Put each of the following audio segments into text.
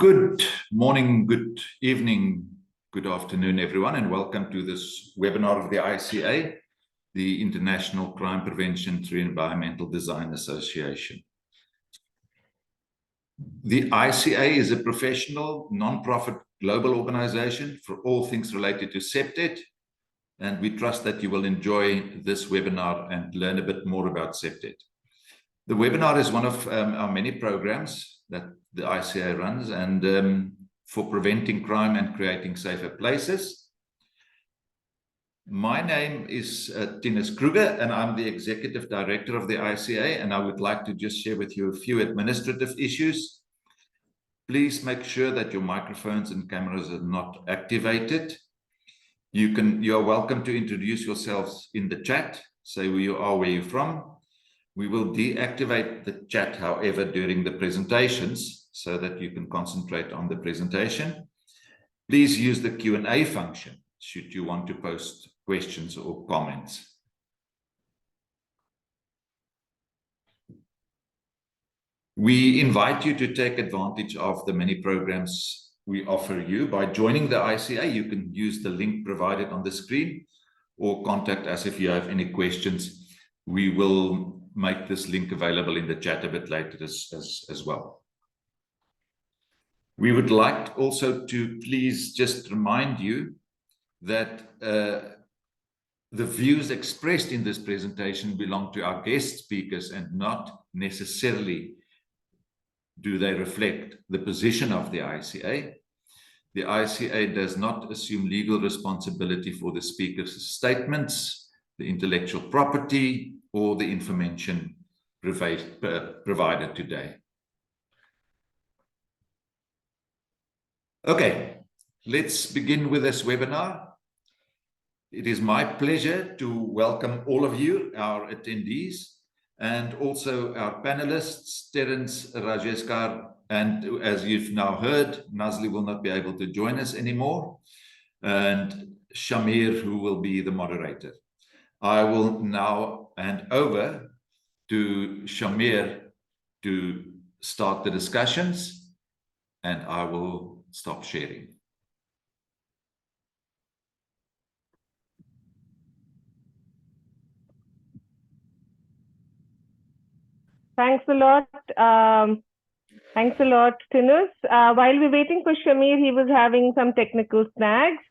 Good morning, good evening, good afternoon, everyone, and welcome to this webinar of the ICA, the International Crime Prevention through Environmental Design Association. The ICA is a professional, non-profit global organization for all things related to CPTED, and we trust that you will enjoy this webinar and learn a bit more about CPTED. The webinar is one of our many programs that the ICA runs and for preventing crime and creating safer places. My name is Tinus Kruger, and I'm the Executive Director of the ICA, and I would like to just share with you a few administrative issues. Please make sure that your microphones and cameras are not activated. You are welcome to introduce yourselves in the chat, say who you are, where you're from. We will deactivate the chat, however, during the presentations so that you can concentrate on the presentation. Please use the Q&A function should you want to post questions or comments. We invite you to take advantage of the many programs we offer you. By joining the ICA, you can use the link provided on the screen or contact us if you have any questions. We will make this link available in the chat a bit later as well. We would like also to please just remind you that the views expressed in this presentation belong to our guest speakers and not necessarily do they reflect the position of the ICA. The ICA does not assume legal responsibility for the speaker's statements, the intellectual property, or the information provided today. Okay, let's begin with this webinar. It is my pleasure to welcome all of you, our attendees, and also our panelists, Terence Rajeskar, and as you've now heard, Nazli will not be able to join us anymore, and Shamir, who will be the moderator. I will now hand over to Shamir to start the discussions, and I will stop sharing. Thanks a lot. Thanks a lot, Tinus. While we're waiting for Shamir, he was having some technical snags.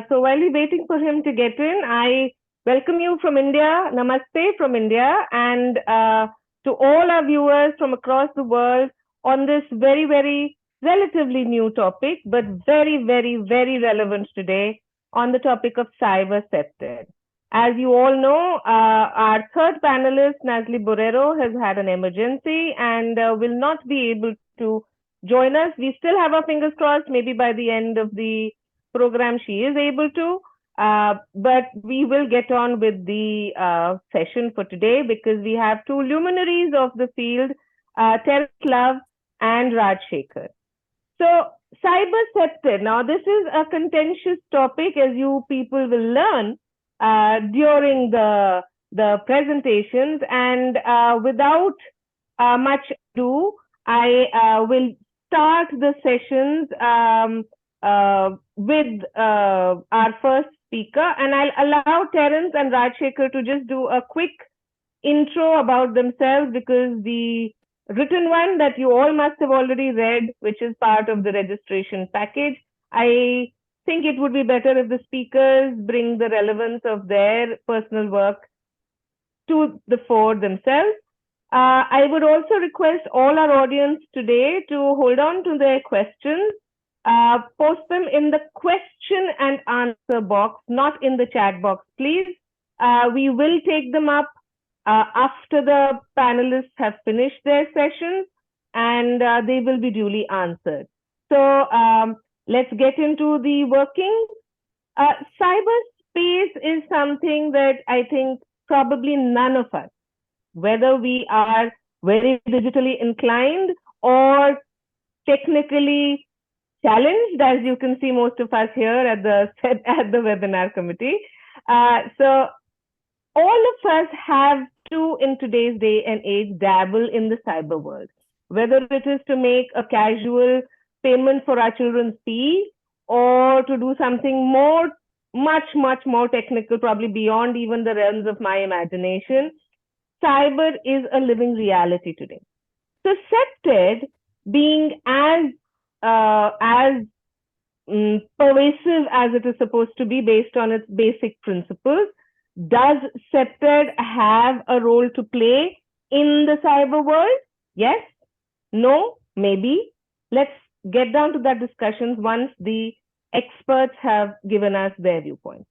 So while we're waiting for him to get in, I welcome you from India, namaste from India, and to all our viewers from across the world on this very, very relatively new topic, but very, very, very relevant today on the topic of cyber CPTED. As you all know, our third panelist, Nazli Borrero, has had an emergency and will not be able to join us. We still have our fingers crossed, maybe by the end of the program she is able to. But we will get on with the session for today because we have two luminaries of the field, Terence Love and Raj Shekhar. So cyber CPTED, now this is a contentious topic, as you people will learn during the presentations, and without much ado, I will start the sessions with our first speaker, and I'll allow Terence and Raj Shekhar to just do a quick intro about themselves because the written one that you all must have already read, which is part of the registration package, I think it would be better if the speakers bring the relevance of their personal work to the fore themselves. I would also request all our audience today to hold on to their questions. Post them in the question and answer box, not in the chat box, please. We will take them up after the panelists have finished their sessions, and they will be duly answered. So let's get into the workings. Cyberspace is something that I think probably none of us, whether we are very digitally inclined or technically challenged, as you can see most of us here at the webinar committee. So all of us have to, in today's day and age, dabble in the cyber world, whether it is to make a casual payment for our children's fees, or to do something more, much more technical, probably beyond even the realms of my imagination. Cyber is a living reality today. So CPTED, being as pervasive as it is supposed to be based on its basic principles, does CPTED have a role to play in the cyber world? Yes? No? Maybe? Let's get down to that discussion once the experts have given us their viewpoint.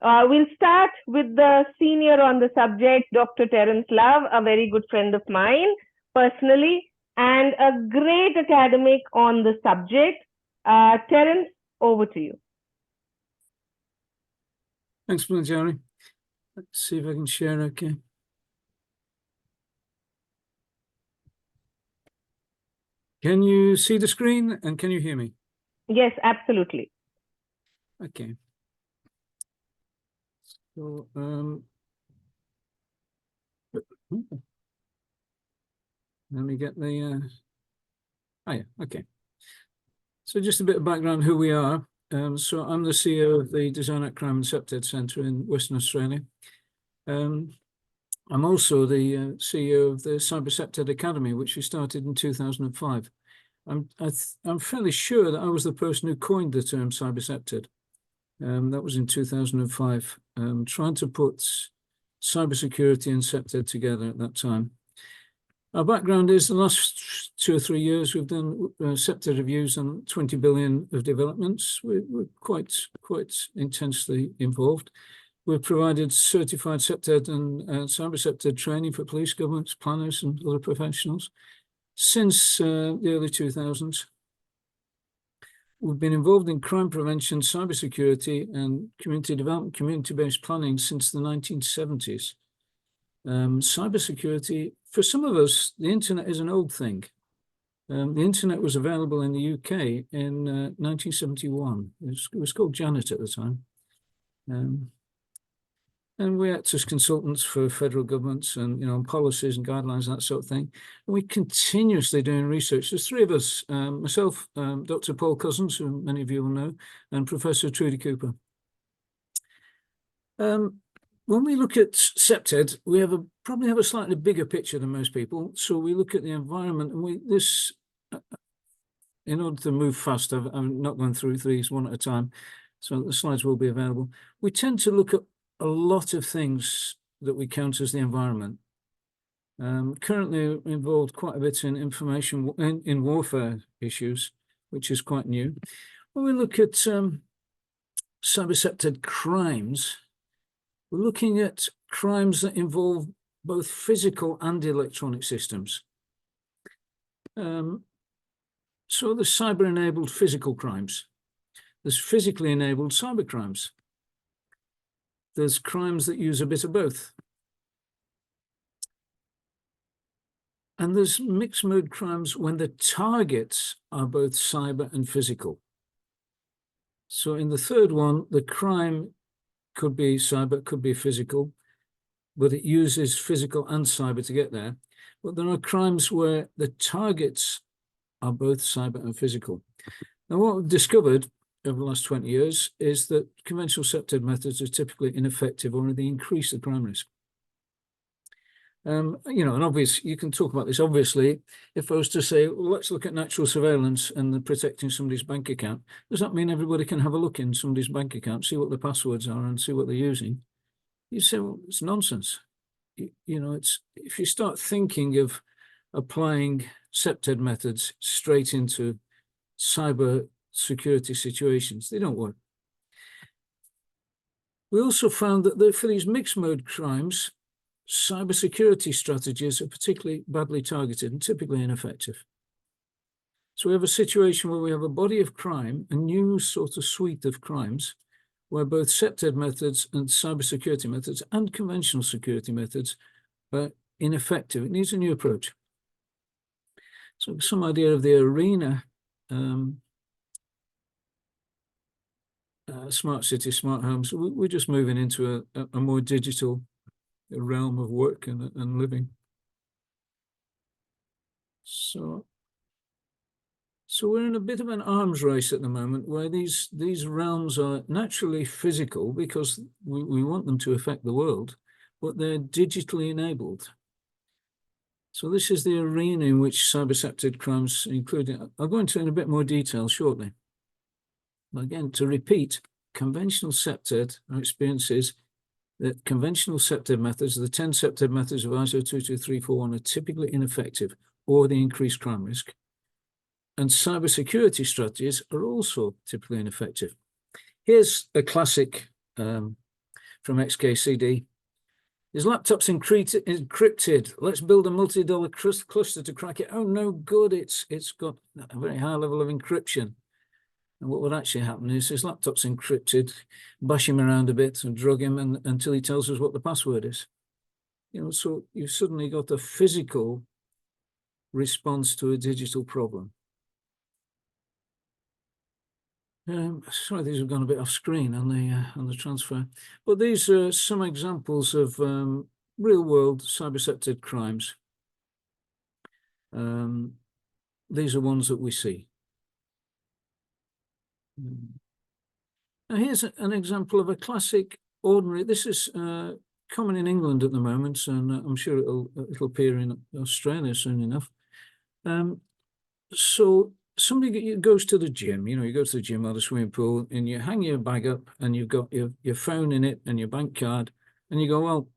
We'll start with the senior on the subject, Dr. Terence Love, a very good friend of mine personally, and a great academic on the subject. Terence, over to you. Thanks, Manjari. Let's see if I can share okay. Can you see the screen and can you hear me? Yes, absolutely. Okay. So, let me get the, oh yeah, okay. So just a bit of background who we are. So I'm the CEO of the Design at Crime and CPTED Centre in Western Australia. I'm also the CEO of the Cyber CPTED Academy, which we started in 2005. I'm fairly sure that I was the person who coined the term Cyber CPTED. That was in 2005, trying to put cybersecurity and CPTED together at that time. Our background is the last 2 or 3 years we've done CPTED reviews on 20 billion of developments. We're quite intensely involved. We've provided certified CPTED and cyber CPTED training for police, governments, planners and other professionals since the early 2000s. We've been involved in crime prevention, cybersecurity and community development, community-based planning since the 1970s. Cybersecurity, for some of us, the internet is an old thing. The internet was available in the UK in 1971. It was called Janet at the time. And we act as consultants for federal governments and, on policies and guidelines, that sort of thing. And we're continuously doing research. There's 3 of us, myself, Dr. Paul Cousins, who many of you will know, and Professor Trudy Cooper. When we look at CPTED, we probably have a slightly bigger picture than most people. So we look at the environment, and in order to move fast, I'm not going through these one at a time, so the slides will be available. We tend to look at a lot of things that we count as the environment. Currently involved quite a bit in information in warfare issues, which is quite new. When we look at cyber CPTED crimes, we're looking at crimes that involve both physical and electronic systems. So there's cyber-enabled physical crimes. There's physically enabled cyber crimes. There's crimes that use a bit of both. And there's mixed mode crimes when the targets are both cyber and physical. So in the third one, the crime could be cyber, could be physical, but it uses physical and cyber to get there. But there are crimes where the targets are both cyber and physical. Now, what we've discovered over the last 20 years is that conventional CPTED methods are typically ineffective or they increase the crime risk. And obviously, you can talk about this. Obviously, if I was to say, well, let's look at natural surveillance and protecting somebody's bank account, does that mean everybody can have a look in somebody's bank account, see what the passwords are and see what they're using? You say, well, it's nonsense. It's if you start thinking of applying CPTED methods straight into cyber security situations, they don't work. We also found that for these mixed mode crimes, cybersecurity strategies are particularly badly targeted and typically ineffective. So we have a situation where we have a body of crime, a new sort of suite of crimes, where both CPTED methods and cybersecurity methods and conventional security methods are ineffective. It needs a new approach. So some idea of the arena, smart cities, smart homes. We're just moving into a more digital realm of work and living. So So we're in a bit of an arms race at the moment where these realms are naturally physical because we want them to affect the world, but they're digitally enabled. So this is the arena in which cyber CPTED crimes, including, I'll go into in a bit more detail shortly. But again, to repeat, conventional CPTED, our experience is that conventional CPTED methods, the 10 CPTED methods of ISO 22341 are typically ineffective or they increase crime risk. And cybersecurity strategies are also typically ineffective. Here's a classic from XKCD. His laptop's encrypted. Let's build a multi-dollar cluster to crack it. Oh, no good. It's got a very high level of encryption. And what would actually happen is his laptop's encrypted, bash him around a bit and drug him until he tells us what the password is. You know, so you've suddenly got a physical response to a digital problem. Sorry, these have gone a bit off screen on the transfer, but these are some examples of real-world cyber CPTED crimes. These are ones that we see. Now here's an example of a classic ordinary. This is common in England at the moment, and I'm sure it'll appear in Australia soon enough. So somebody goes to the gym, you go to the gym or the swimming pool and you hang your bag up and you've got your phone in it and your bank card, and you go, well,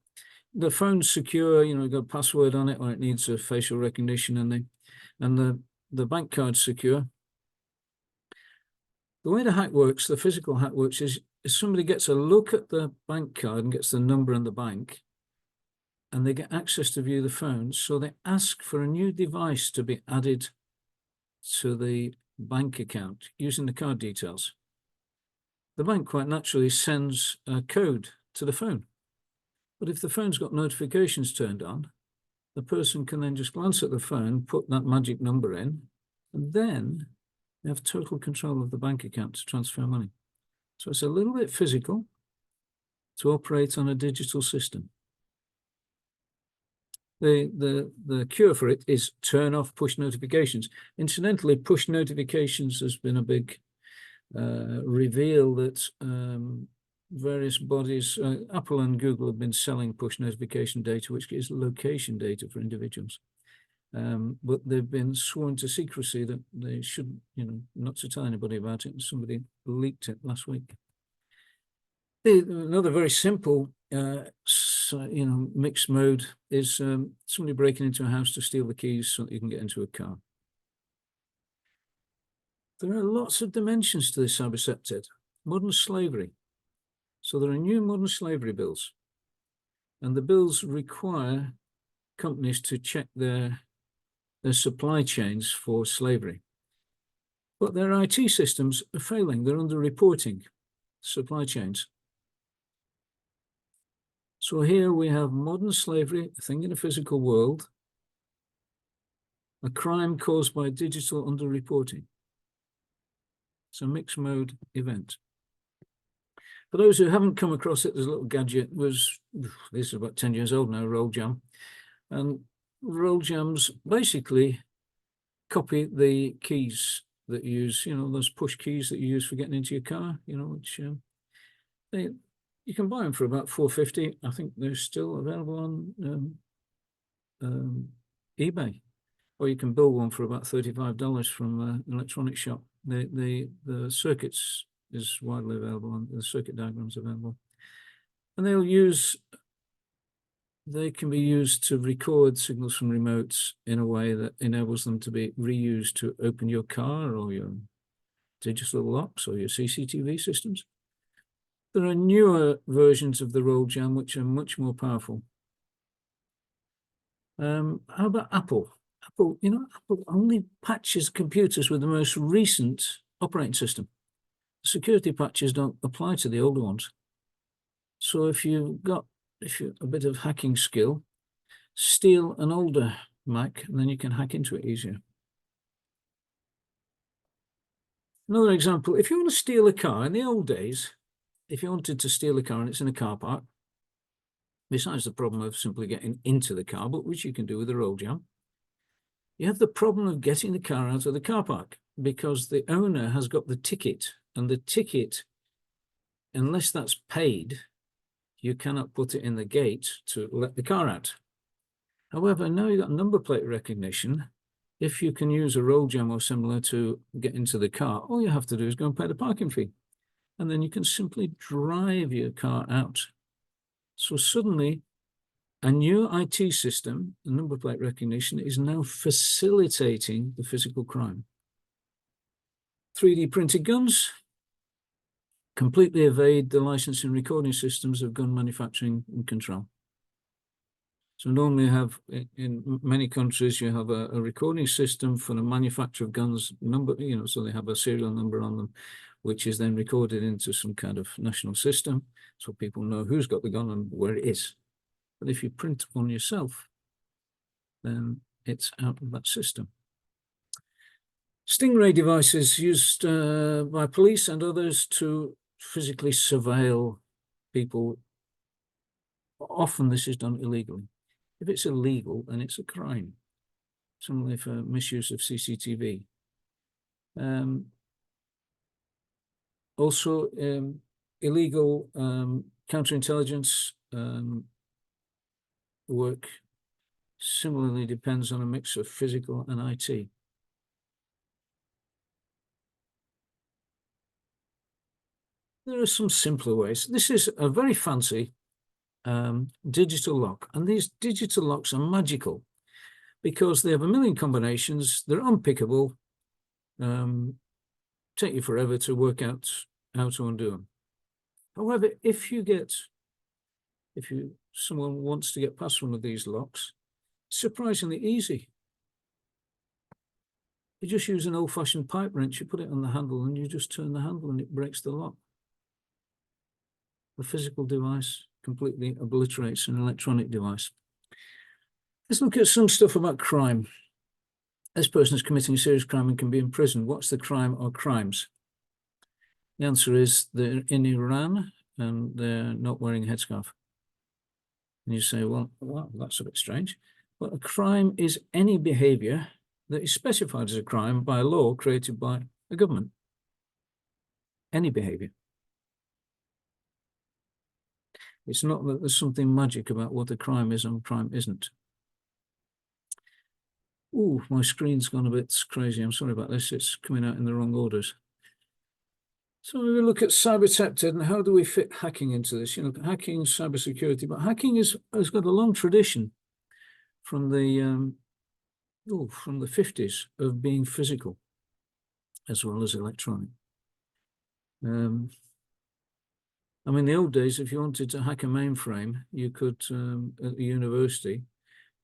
the phone's secure, you've got a password on it, or it needs a facial recognition, and the bank card's secure. The way the hack works, the physical hack works, is somebody gets a look at the bank card and gets the number in the bank, and they get access to view the phone. So they ask for a new device to be added to the bank account using the card details. The bank quite naturally sends a code to the phone. But if the phone's got notifications turned on, the person can then just glance at the phone, put that magic number in, and then they have total control of the bank account to transfer money. So it's a little bit physical to operate on a digital system. The cure for it is turn off push notifications. Incidentally, push notifications has been a big reveal that various bodies, Apple and Google, have been selling push notification data, which is location data for individuals. But they've been sworn to secrecy that they should, not to tell anybody about it. And somebody leaked it last week. Another very simple, mixed mode is somebody breaking into a house to steal the keys so that you can get into a car. There are lots of dimensions to this cyber CPTED. Modern slavery. So there are new modern slavery bills, and the bills require companies to check their supply chains for slavery. But their IT systems are failing. They're under-reporting supply chains. So here we have modern slavery, a thing in a physical world, a crime caused by digital under-reporting. It's a mixed mode event. For those who haven't come across it, there's a little gadget. This is about 10 years old now, Roll Jam. And Roll Jams basically copy the keys that you use, those push keys that you use for getting into your car, which you can buy them for about $4.50. I think they're still available on eBay, or you can build one for about $35 from an electronics shop. The circuits is widely available, and the circuit diagrams available, and they can be used to record signals from remotes in a way that enables them to be reused to open your car or your digital locks or your CCTV systems. There are newer versions of the Roll Jam which are much more powerful. How about Apple? Apple only patches computers with the most recent operating system. Security patches don't apply to the older ones. So if you've a bit of hacking skill, steal an older Mac, and then you can hack into it easier. Another example, if you want to steal a car, in the old days, if you wanted to steal a car and it's in a car park, besides the problem of simply getting into the car, but which you can do with a Roll Jam, you have the problem of getting the car out of the car park. because the owner has got the ticket, and the ticket, unless that's paid, you cannot put it in the gate to let the car out. However, now you've got number plate recognition. If you can use a roll jam or similar to get into the car, all you have to do is go and pay the parking fee. And then you can simply drive your car out. So suddenly, a new IT system, the number plate recognition, is now facilitating the physical crime. 3D printed guns completely evade the licensing recording systems of gun manufacturing and control. So normally you have, in many countries, you have a recording system for the manufacture of guns, number, so they have a serial number on them, which is then recorded into some kind of national system, so people know who's got the gun and where it is. But if you print one yourself, then it's out of that system. Stingray devices used by police and others to physically surveil people. Often this is done illegally. If it's illegal, then it's a crime. Similarly for misuse of CCTV. Also, illegal counterintelligence work similarly depends on a mix of physical and IT. There are some simpler ways. This is a very fancy digital lock, and these digital locks are magical because they have a million combinations. They're unpickable, take you forever to work out how to undo them. However, if someone wants to get past one of these locks, it's surprisingly easy. You just use an old-fashioned pipe wrench, you put it on the handle, and you just turn the handle and it breaks the lock. The physical device completely obliterates an electronic device. Let's look at some stuff about crime. This person is committing a serious crime and can be in prison. What's the crime or crimes? The answer is they're in Iran and they're not wearing a headscarf. And you say, well, that's a bit strange. But a crime is any behavior that is specified as a crime by a law created by a government. Any behavior. It's not that there's something magic about what a crime is and a crime isn't. Oh, my screen's gone a bit crazy. I'm sorry about this. It's coming out in the wrong orders. So we look at cyber CPTED and how do we fit hacking into this? Hacking, cybersecurity, but hacking has got a long tradition from the 50s of being physical as well as electronic. In the old days, if you wanted to hack a mainframe, you could, at the university,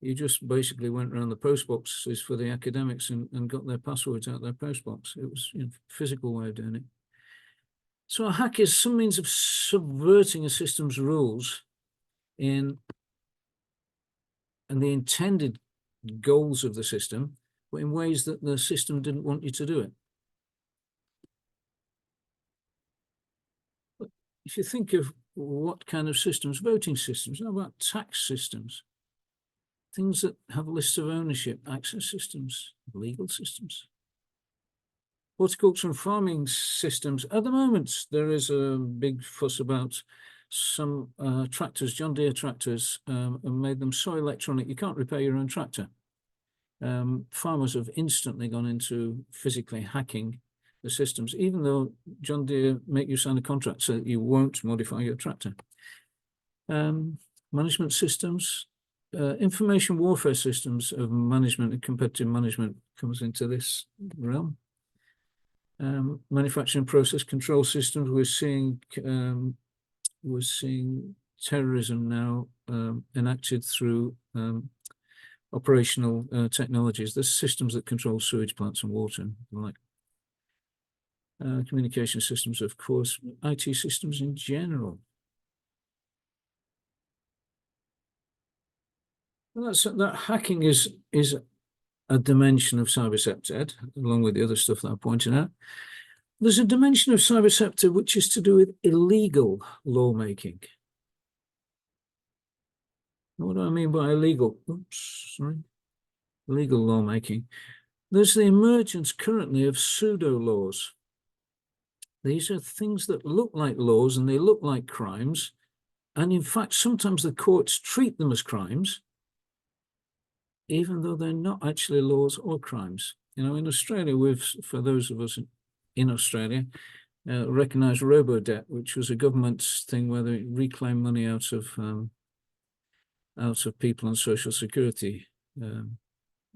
you just basically went around the post boxes for the academics and got their passwords out of their post box. It was a physical way of doing it. So a hack is some means of subverting a system's rules and the intended goals of the system, but in ways that the system didn't want you to do it. But if you think of what kind of systems, voting systems, how about tax systems, things that have lists of ownership, access systems, legal systems. Horticulture and farming systems. At the moment, there is a big fuss about some tractors, John Deere tractors, and made them so electronic you can't repair your own tractor. Farmers have instantly gone into physically hacking the systems, even though John Deere make you sign a contract so that you won't modify your tractor. Management systems, information warfare systems of management and competitive management comes into this realm. Manufacturing process control systems, we're seeing terrorism now enacted through operational technologies. There's systems that control sewage plants and water and the like. Communication systems, of course, IT systems in general. Well, that hacking is a dimension of cyber CPTED, along with the other stuff that I pointed out. There's a dimension of cyber CPTED which is to do with illegal lawmaking. What do I mean by illegal? Oops, sorry. Illegal lawmaking. There's the emergence currently of pseudo laws. These are things that look like laws and they look like crimes. And in fact, sometimes the courts treat them as crimes, even though they're not actually laws or crimes. You know, in Australia, for those of us in Australia, recognised robo-debt, which was a government thing where they reclaim money out of people on social security.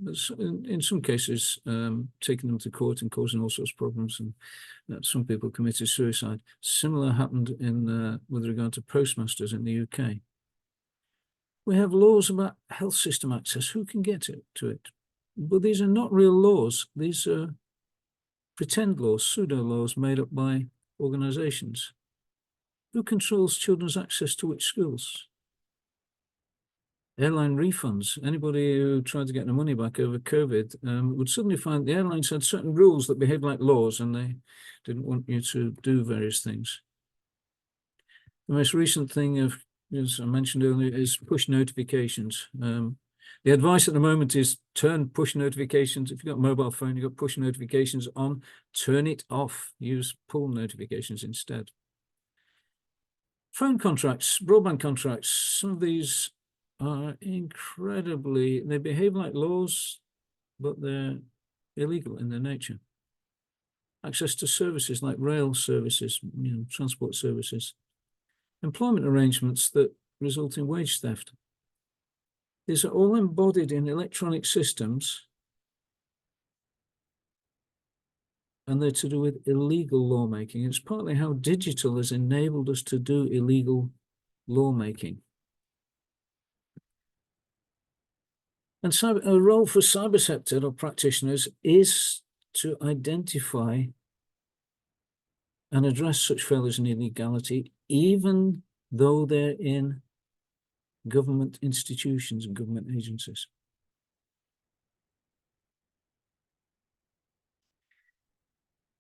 In some cases, taking them to court and causing all sorts of problems, and some people committed suicide. Similar happened with regard to postmasters in the UK. We have laws about health system access. Who can get to it? But these are not real laws. These are pretend laws, pseudo laws made up by organisations. Who controls children's access to which schools? Airline refunds. Anybody who tried to get their money back over COVID would suddenly find the airlines had certain rules that behaved like laws, and they didn't want you to do various things. The most recent thing, as I mentioned earlier, is push notifications. The advice at the moment is turn push notifications. If you've got a mobile phone, you've got push notifications on, turn it off. Use pull notifications instead. Phone contracts, broadband contracts, some of these are incredibly, they behave like laws, but they're illegal in their nature. Access to services like rail services, transport services. Employment arrangements that result in wage theft. These are all embodied in electronic systems, and they're to do with illegal lawmaking. It's partly how digital has enabled us to do illegal lawmaking. And a role for cyber CPTED or practitioners is to identify and address such failures and illegality, even though they're in government institutions and government agencies.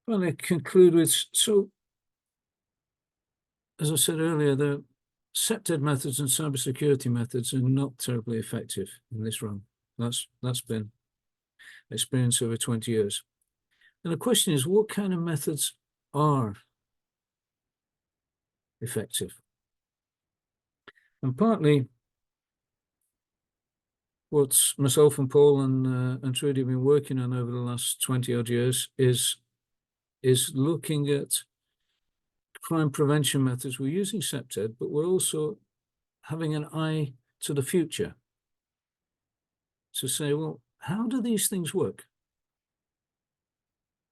Well, I conclude with, so, as I said earlier, the CPTED methods and cybersecurity methods are not terribly effective in this realm. That's been experience over 20 years. And the question is, what kind of methods are effective? And partly what myself and Paul and Trudy have been working on over the last 20 odd years is looking at crime prevention methods. We're using CPTED, but we're also having an eye to the future to say, well, how do these things work?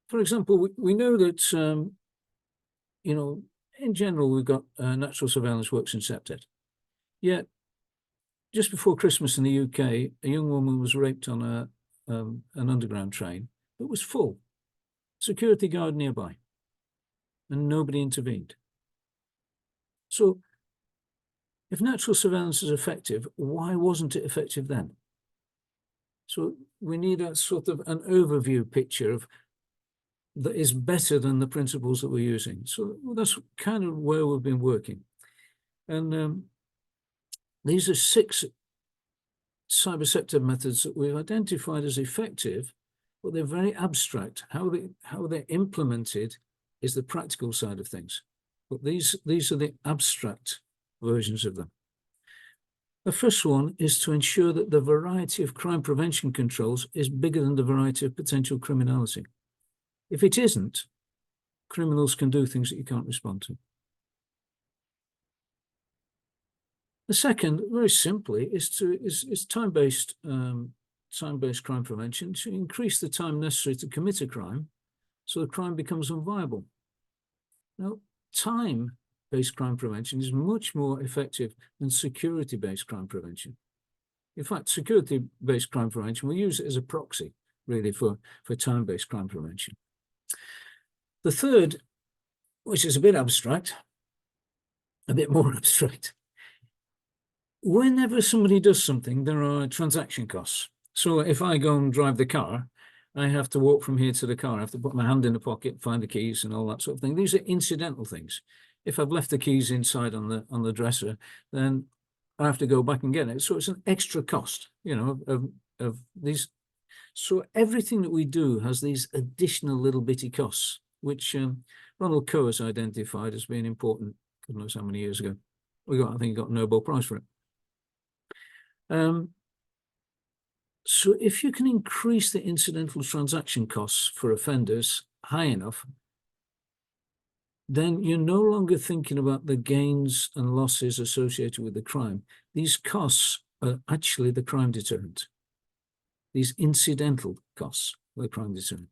For example, we know that, in general, we've got natural surveillance works in CPTED. Yet, just before Christmas in the UK, a young woman was raped on an underground train that was full. Security guard nearby, and nobody intervened. So, if natural surveillance is effective, why wasn't it effective then? So we need a sort of an overview picture of that is better than the principles that we're using. So that's kind of where we've been working. And these are 6 cyber CPTED methods that we've identified as effective, but they're very abstract. How they're implemented is the practical side of things. But these are the abstract versions of them. The first one is to ensure that the variety of crime prevention controls is bigger than the variety of potential criminality. If it isn't, criminals can do things that you can't respond to. The second, very simply, is time-based crime prevention to increase the time necessary to commit a crime so the crime becomes unviable. Now, time-based crime prevention is much more effective than security-based crime prevention. In fact, security-based crime prevention, we use it as a proxy, really, for time-based crime prevention. The third, which is a bit abstract, a bit more abstract, whenever somebody does something, there are transaction costs. So if I go and drive the car, I have to walk from here to the car. I have to put my hand in the pocket, find the keys and all that sort of thing. These are incidental things. If I've left the keys inside on the dresser, then I have to go back and get it. So it's an extra cost, of these. So everything that we do has these additional little bitty costs, which Ronald Coe has identified as being important. God knows how many years ago. I think he got a Nobel Prize for it. So if you can increase the incidental transaction costs for offenders high enough, then you're no longer thinking about the gains and losses associated with the crime. These costs are actually the crime deterrent. These incidental costs are the crime deterrent.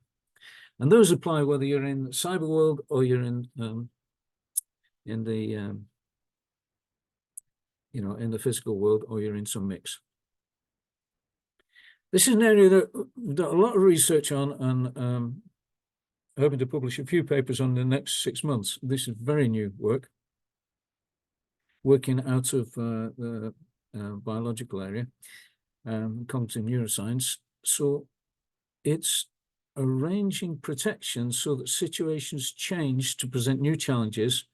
And those apply whether you're in the cyber world or you're in the in the physical world, or you're in some mix. This is an area that we've done a lot of research on, and hoping to publish a few papers on the next 6 months. This is very new work, working out of the biological area, cognitive neuroscience. So it's arranging protection so that situations change to present new challenges,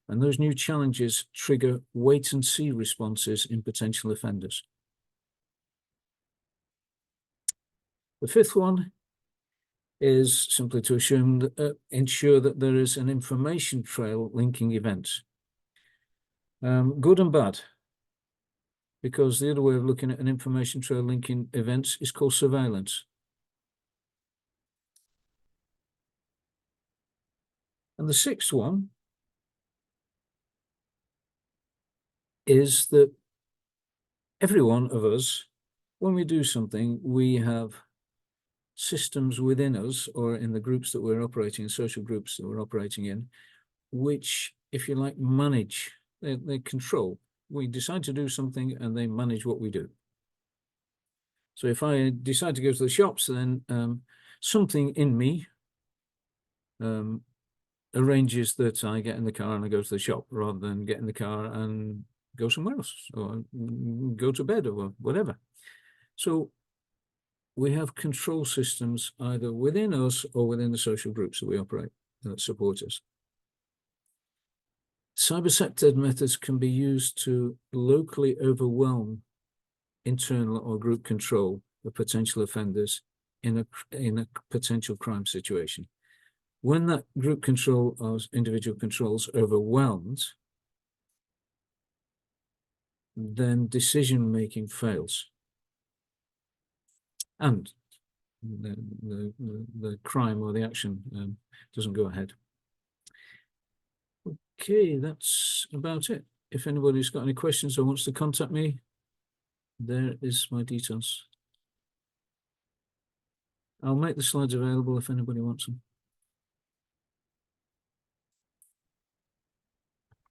and those new challenges trigger wait-and-see responses in potential offenders. The fifth one is simply to ensure that there is an information trail linking events. Good and bad, because the other way of looking at an information trail linking events is called surveillance. And the sixth one is that every one of us, when we do something, we have systems within us, or in the groups that we're operating in, social groups that we're operating in, which, if you like, manage, they control. We decide to do something and they manage what we do. So if I decide to go to the shops, then something in me arranges that I get in the car and I go to the shop, rather than get in the car and go somewhere else, or go to bed, or whatever. So we have control systems either within us or within the social groups that we operate that support us. Cyber CPTED methods can be used to locally overwhelm internal or group control of potential offenders in a potential crime situation. When that group control or individual control is overwhelmed, then decision-making fails, and the crime or the action doesn't go ahead. Okay, that's about it. If anybody's got any questions or wants to contact me, there is my details. I'll make the slides available if anybody wants them.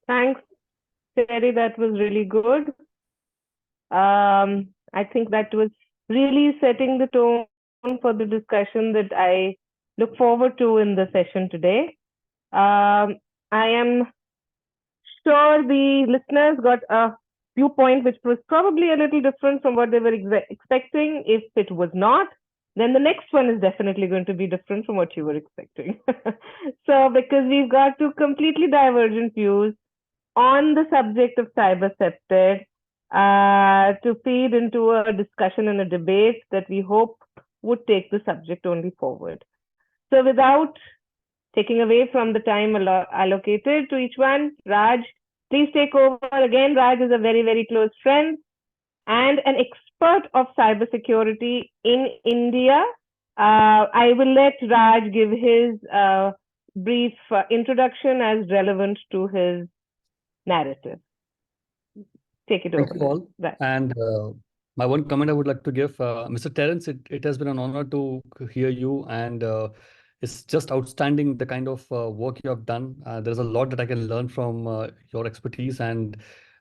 Thanks, Terry. That was really good. I think that was really setting the tone for the discussion that I look forward to in the session today. I am sure the listeners got a viewpoint which was probably a little different from what they were expecting. If it was not, then the next one is definitely going to be different from what you were expecting. So because we've got two completely divergent views on the subject of cyber CPTED, to feed into a discussion and a debate that we hope would take the subject only forward. So without taking away from the time allocated to each one, Raj, please take over. Again, Raj is a very, very close friend and an expert of cybersecurity in India. I will let Raj give his brief introduction as relevant to his narrative. Take it over. Thank you all. Right. And my one comment I would like to give, Mr. Terence, it has been an honor to hear you, and it's just outstanding the kind of work you have done. There's a lot that I can learn from your expertise, and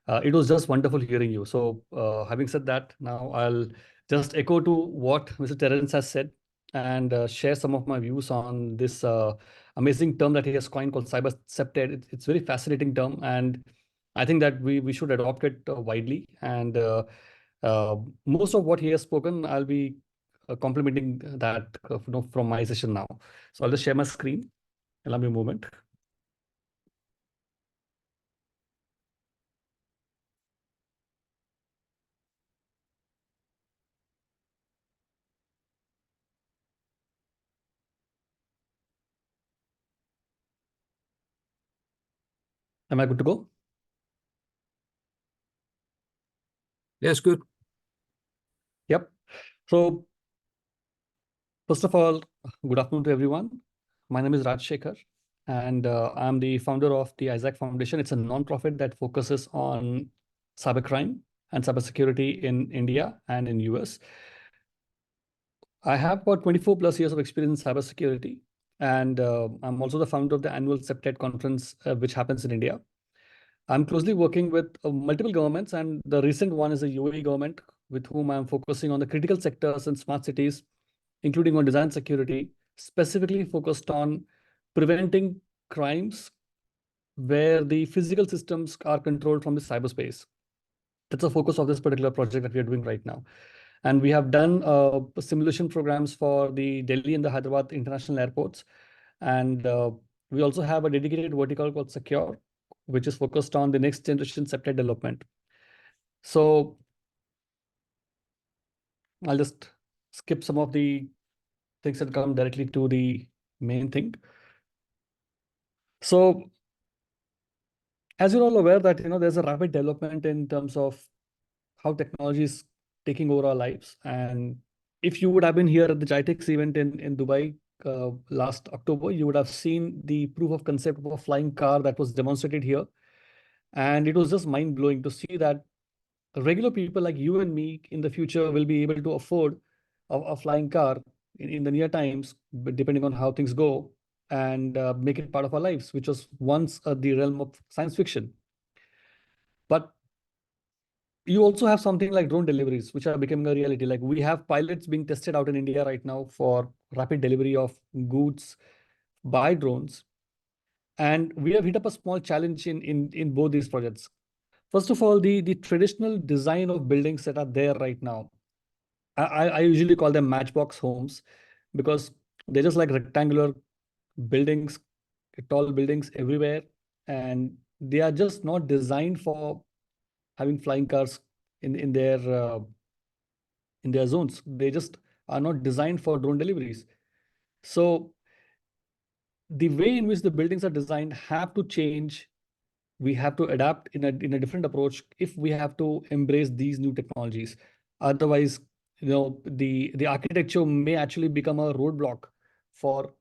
it was just wonderful hearing you. So having said that, now I'll just echo to what Mr. Terence has said and share some of my views on this amazing term that he has coined called cyber CPTED. It's a very fascinating term, and I think that we should adopt it widely. And most of what he has spoken, I'll be complementing that from my session now. So I'll just share my screen. Allow me a moment. Am I good to go? Yes, good. Yep. So first of all, good afternoon to everyone. My name is Raj Shekhar, and I'm the founder of the ISAC Foundation. It's a non-profit that focuses on cybercrime and cybersecurity in India and in US. I have about 24 plus years of experience in cybersecurity, and I'm also the founder of the annual CPTED conference, which happens in India. I'm closely working with multiple governments, and the recent one is the UAE government, with whom I'm focusing on the critical sectors and smart cities, including on design security, specifically focused on preventing crimes where the physical systems are controlled from the cyberspace. That's the focus of this particular project that we are doing right now. And we have done simulation programs for the Delhi and the Hyderabad international airports. And we also have a dedicated vertical called Secure, which is focused on the next generation CPTED development. So I'll just skip some of the things and come directly to the main thing. So as you're all aware that there's a rapid development in terms of how technology is taking over our lives. And if you would have been here at the GITEX event in Dubai last October, you would have seen the proof of concept of a flying car that was demonstrated here. And it was just mind blowing to see that regular people like you and me in the future will be able to afford a flying car in the near times, but depending on how things go, and make it part of our lives, which was once the realm of science fiction. But you also have something like drone deliveries, which are becoming a reality. Like we have pilots being tested out in India right now for rapid delivery of goods by drones. And we have hit up a small challenge in both these projects. First of all, the traditional design of buildings that are there right now, I usually call them matchbox homes, because they're just like rectangular buildings, tall buildings everywhere. And they are just not designed for having flying cars in their zones. They just are not designed for drone deliveries. So the way in which the buildings are designed have to change. We have to adapt in a different approach if we have to embrace these new technologies. Otherwise, the architecture may actually become a roadblock for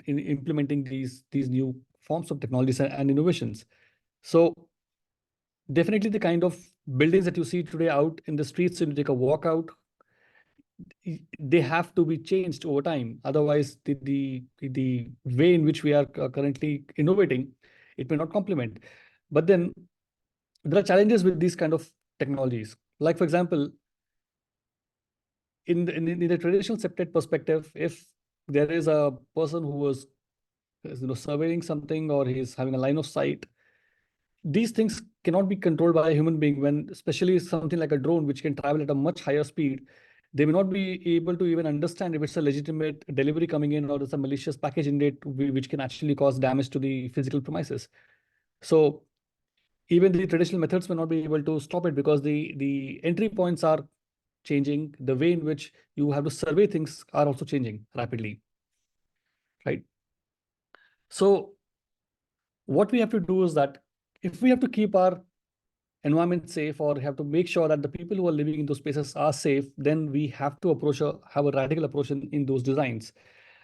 implementing these new forms of technologies and innovations. So definitely the kind of buildings that you see today out in the streets, and you take a walk out, they have to be changed over time. Otherwise, the way in which we are currently innovating, it may not complement. But then there are challenges with these kind of technologies. Like, for example, in the traditional CPTED perspective, if there is a person who was surveying something, or he's having a line of sight, these things cannot be controlled by a human being. When especially something like a drone, which can travel at a much higher speed, they may not be able to even understand if it's a legitimate delivery coming in, or it's a malicious package in it, which can actually cause damage to the physical premises. So even the traditional methods may not be able to stop it, because the entry points are changing. The way in which you have to survey things are also changing rapidly, right? So what we have to do is that if we have to keep our environment safe, or have to make sure that the people who are living in those spaces are safe, then we have to have a radical approach in those designs.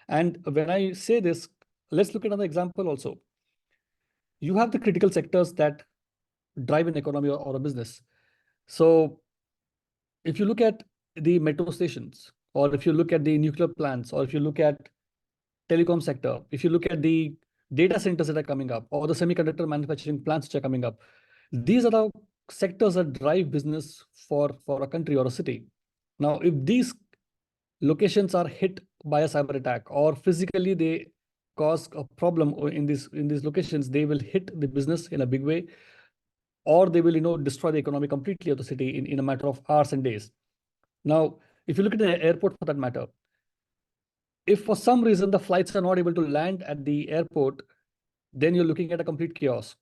And when I say this, let's look at another example also. You have the critical sectors that drive an economy or a business. So if you look at the metro stations, or if you look at the nuclear plants, or if you look at telecom sector, if you look at the data centers that are coming up, or the semiconductor manufacturing plants which are coming up, these are the sectors that drive business for a country or a city. Now, if these locations are hit by a cyber attack, or physically they cause a problem in these locations, they will hit the business in a big way, or they will destroy the economy completely of the city in a matter of hours and days. Now, if you look at the airport for that matter, if for some reason the flights are not able to land at the airport, then you're looking at a complete chaos.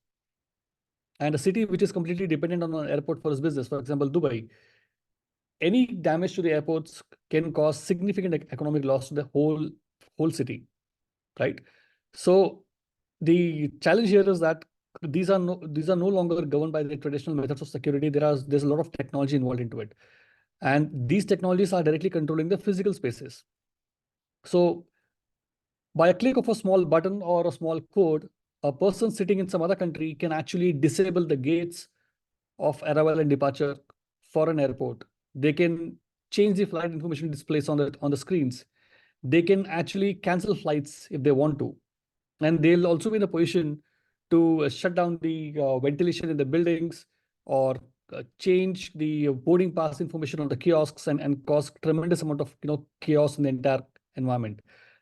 And a city which is completely dependent on an airport for its business, for example, Dubai, any damage to the airports can cause significant economic loss to the whole city, right? So the challenge here is that these are no longer governed by the traditional methods of security. There's a lot of technology involved into it, and these technologies are directly controlling the physical spaces. So by a click of a small button or a small code, a person sitting in some other country can actually disable the gates of arrival and departure for an airport. They can change the flight information displays on the screens. They can actually cancel flights if they want to. And they'll also be in a position to shut down the ventilation in the buildings, or change the boarding pass information on the kiosks, and cause tremendous amount of chaos in the entire environment.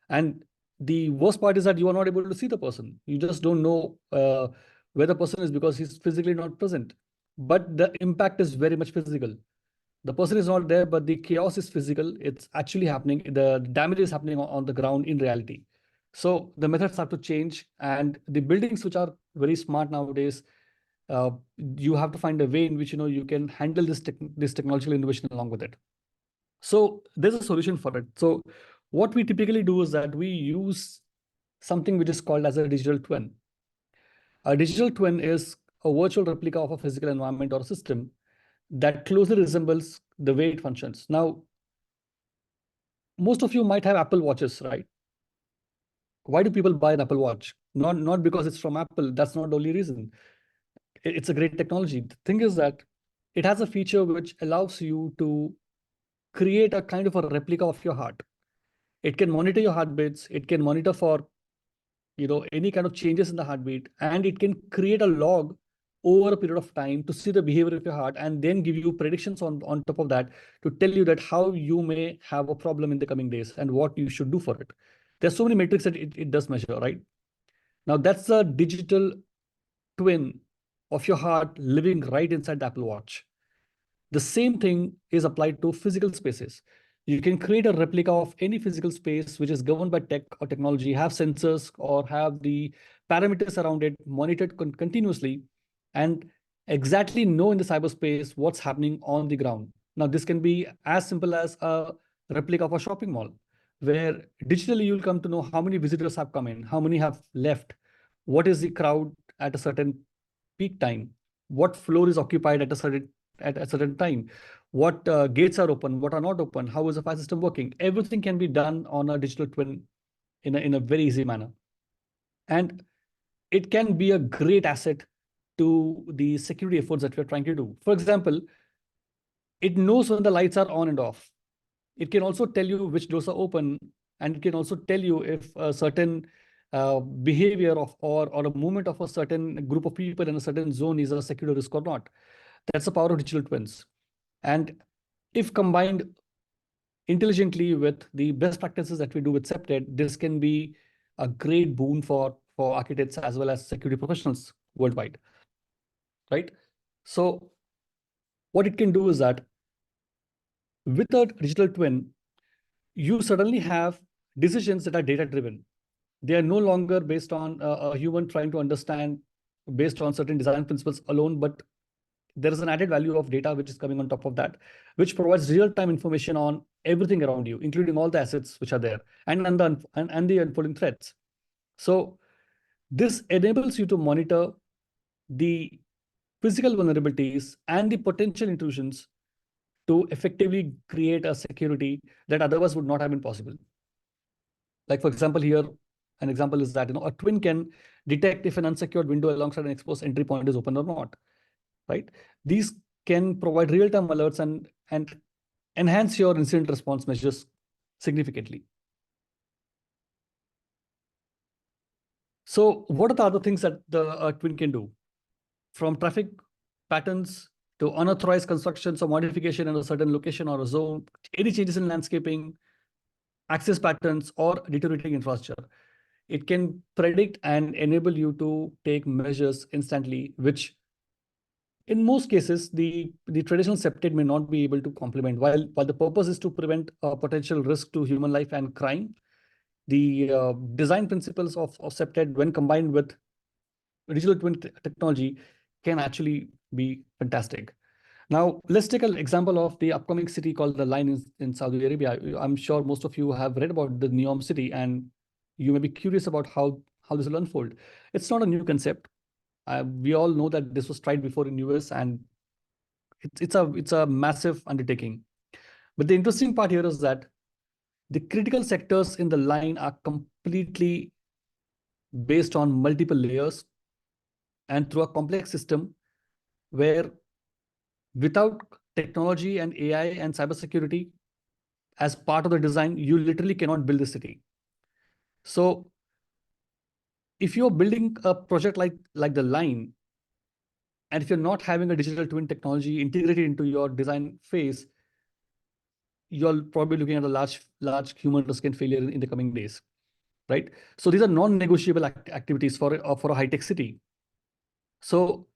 And the worst part is that you are not able to see the person. You just don't know where the person is because he's physically not present. But the impact is very much physical. The person is not there, but the chaos is physical. It's actually happening. The damage is happening on the ground in reality. So the methods have to change, and the buildings which are very smart nowadays, you have to find a way in which you can handle this technological innovation along with it. So there's a solution for it. So what we typically do is that we use something which is called as a digital twin. A digital twin is a virtual replica of a physical environment or system that closely resembles the way it functions. Now, most of you might have Apple Watches, right? Why do people buy an Apple Watch? Not because it's from Apple. That's not the only reason. It's a great technology. The thing is that it has a feature which allows you to create a kind of a replica of your heart. It can monitor your heartbeats. It can monitor for any kind of changes in the heartbeat, and it can create a log over a period of time to see the behavior of your heart, and then give you predictions on top of that to tell you that how you may have a problem in the coming days and what you should do for it. There's so many metrics that it does measure, right? Now that's a digital twin of your heart living right inside the Apple Watch. The same thing is applied to physical spaces. You can create a replica of any physical space which is governed by tech or technology, have sensors or have the parameters around it monitored continuously, and exactly know in the cyberspace what's happening on the ground. Now, this can be as simple as a replica of a shopping mall, where digitally you'll come to know how many visitors have come in, how many have left, what is the crowd at a certain peak time, what floor is occupied at a certain time, what gates are open, what are not open, how is the fire system working. Everything can be done on a digital twin in a very easy manner. And it can be a great asset to the security efforts that we're trying to do. For example, it knows when the lights are on and off. It can also tell you which doors are open, and it can also tell you if a certain behavior of or a movement of a certain group of people in a certain zone is a security risk or not. That's the power of digital twins. And if combined intelligently with the best practices that we do with CPTED, this can be a great boon for architects as well as security professionals worldwide, right? So what it can do is that with a digital twin, you suddenly have decisions that are data-driven. They are no longer based on a human trying to understand based on certain design principles alone, but there is an added value of data which is coming on top of that, which provides real-time information on everything around you, including all the assets which are there and the unfolding threats. So this enables you to monitor the physical vulnerabilities and the potential intrusions to effectively create a security that otherwise would not have been possible. Like, for example, here, an example is that a twin can detect if an unsecured window alongside an exposed entry point is open or not, right? These can provide real-time alerts and enhance your incident response measures significantly. So what are the other things that the twin can do? From traffic patterns to unauthorized constructions or modification in a certain location or a zone, any changes in landscaping, access patterns, or deteriorating infrastructure. It can predict and enable you to take measures instantly, which in most cases, the traditional CPTED may not be able to complement. While the purpose is to prevent potential risk to human life and crime, the design principles of CPTED, when combined with digital twin technology, can actually be fantastic. Now, let's take an example of the upcoming city called the Line in Saudi Arabia. I'm sure most of you have read about the NEOM city, and you may be curious about how this will unfold. It's not a new concept. We all know that this was tried before in US, and it's a massive undertaking. But the interesting part here is that the critical sectors in the line are completely based on multiple layers and through a complex system where without technology and AI and cybersecurity as part of the design, you literally cannot build the city. So if you're building a project like the line, and if you're not having a digital twin technology integrated into your design phase, you're probably looking at a large human risk and failure in the coming days, right? So these are non-negotiable activities for a high-tech city. So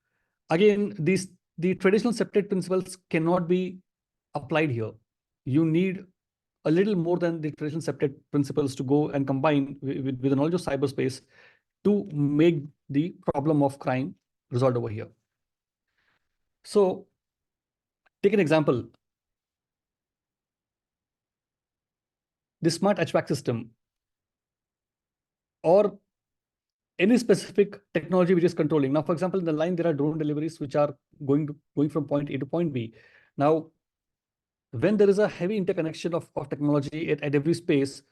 again, the traditional CPTED principles cannot be applied here. You need a little more than the traditional CPTED principles to go and combine with the knowledge of cyberspace to make the problem of crime resolved over here. So take an example. The smart HVAC system or any specific technology which is controlling. Now, for example, in the line, there are drone deliveries which are going from point A to point B. Now, when there is a heavy interconnection of technology at every space,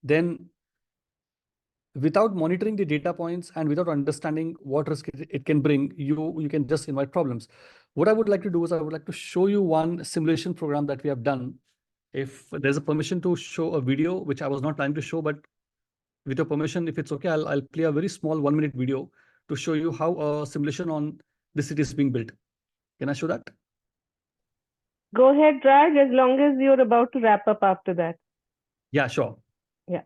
then without monitoring the data points and without understanding what risk it can bring, you can just invite problems. What I would like to do is I would like to show you one simulation program that we have done. If there's a permission to show a video, which I was not planning to show, but with your permission, if it's okay, I'll play a very small 1-minute video to show you how a simulation on the city is being built. Can I show that? Go ahead, Raj, as long as you're about to wrap up after that. Yeah, sure. Yeah.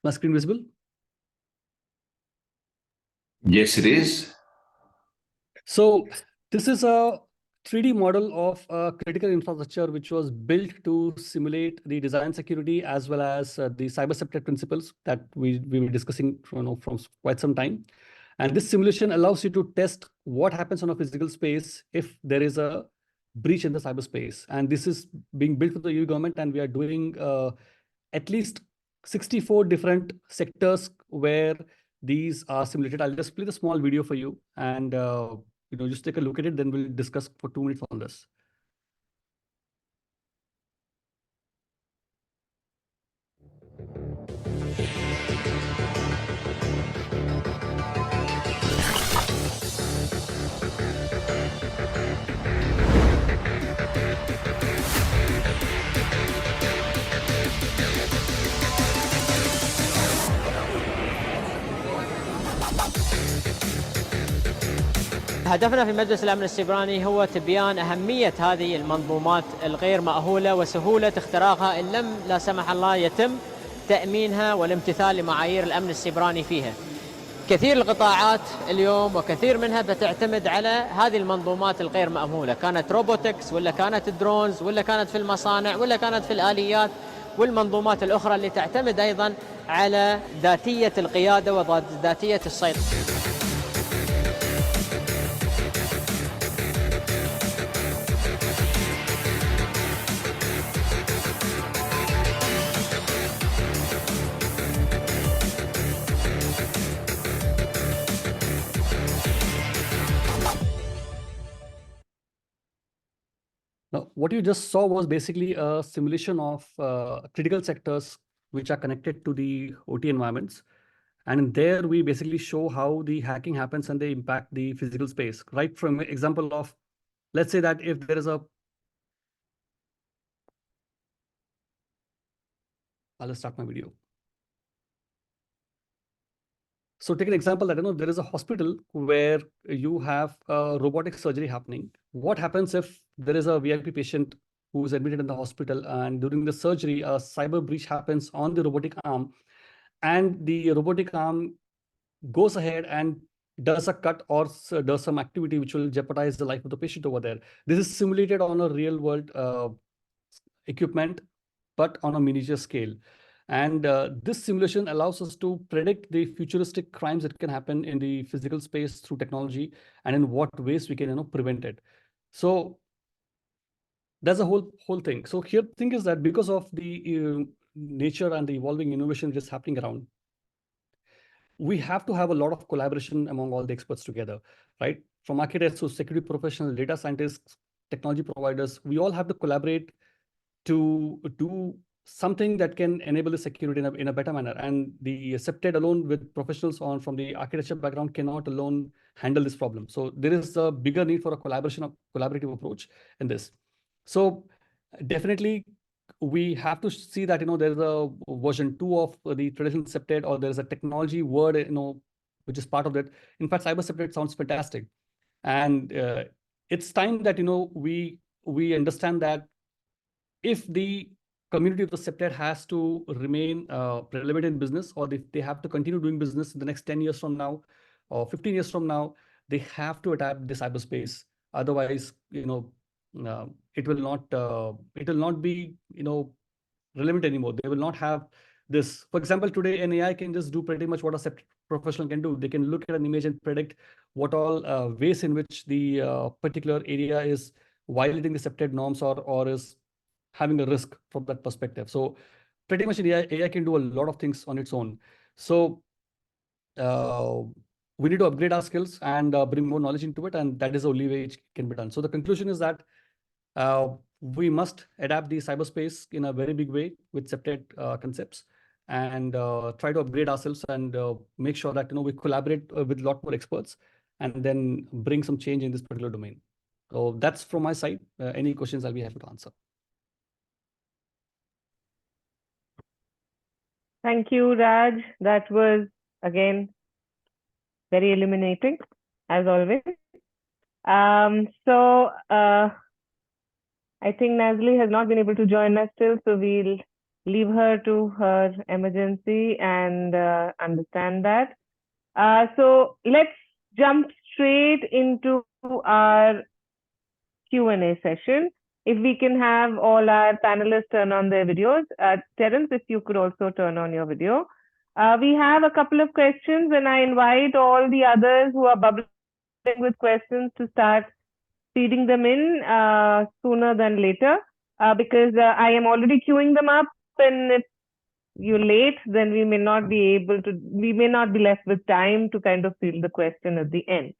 My screen visible? Yes, it is. So this is a 3D model of a critical infrastructure which was built to simulate the design security as well as the cyber CPTED principles that we were discussing from quite some time. And this simulation allows you to test what happens on a physical space if there is a breach in the cyberspace. And this is being built for the EU government, and we are doing at least 64 different sectors where these are simulated. I'll just play the small video for you, and just take a look at it. Then we'll discuss for 2 minutes on this. هدفنا في مجلس الأمن السيبراني هو تبيان أهمية هذه المنظومات الغير مأهولة وسهولة اختراقها إن لم لا سمح الله يتم تأمينها والامتثال لمعايير الأمن السيبراني فيها. كثير القطاعات اليوم وكثير منها بتعتمد على هذه المنظومات الغير مأهولة، كانت روبوتكس ولا كانت الدرونز ولا كانت في المصانع ولا كانت في الآليات والمنظومات الأخرى اللي تعتمد أيضا على ذاتية القيادة وذاتية السيطرة. Now, what you just saw was basically a simulation of critical sectors which are connected to the OT environments. And in there, we basically show how the hacking happens and they impact the physical space. Right from an example of, let's say that if there is a, I'll start my video. So take an example that there is a hospital where you have a robotic surgery happening. What happens if there is a VIP patient who is admitted in the hospital, and during the surgery, a cyber breach happens on the robotic arm, and the robotic arm goes ahead and does a cut or does some activity which will jeopardize the life of the patient over there. This is simulated on a real world equipment, but on a miniature scale. And this simulation allows us to predict the futuristic crimes that can happen in the physical space through technology, and in what ways we can prevent it. So that's a whole thing. So here, the thing is that because of the nature and the evolving innovation just happening around, we have to have a lot of collaboration among all the experts together, right? From architects to security professionals, data scientists, technology providers, we all have to collaborate to do something that can enable the security in a better manner. And the CPTED alone, with professionals from the architecture background, cannot alone handle this problem. So there is a bigger need for a collaborative approach in this. So definitely, we have to see that there's a version 2 of the traditional CPTED, or there's a technology word which is part of that. In fact, cyber CPTED sounds fantastic, and it's time that we understand that if the community of the CPTED has to remain relevant in business, or if they have to continue doing business in the next 10 years from now or 15 years from now, they have to adapt the cyberspace. Otherwise, it will not be relevant anymore. They will not have this. For example, today an AI can just do pretty much what a CPTED professional can do. They can look at an image and predict what all ways in which the particular area is violating the CPTED norms, or is having a risk from that perspective. So pretty much AI can do a lot of things on its own. So we need to upgrade our skills and bring more knowledge into it, and that is the only way it can be done. So the conclusion is that we must adapt the cyberspace in a very big way with CPTED concepts, and try to upgrade ourselves, and make sure that we collaborate with a lot more experts, and then bring some change in this particular domain. So that's from my side. Any questions, I'll be happy to answer. Thank you, Raj. That was, again, very illuminating, as always. So I think Nazli has not been able to join us still, so we'll leave her to her emergency and understand that. So let's jump straight into our Q&A session. If we can have all our panelists turn on their videos. Terence, if you could also turn on your video. We have a couple of questions, and I invite all the others who are bubbling with questions to start feeding them in sooner than later, because I am already queuing them up, and if you're late, then we may not be left with time to kind of field the question at the end.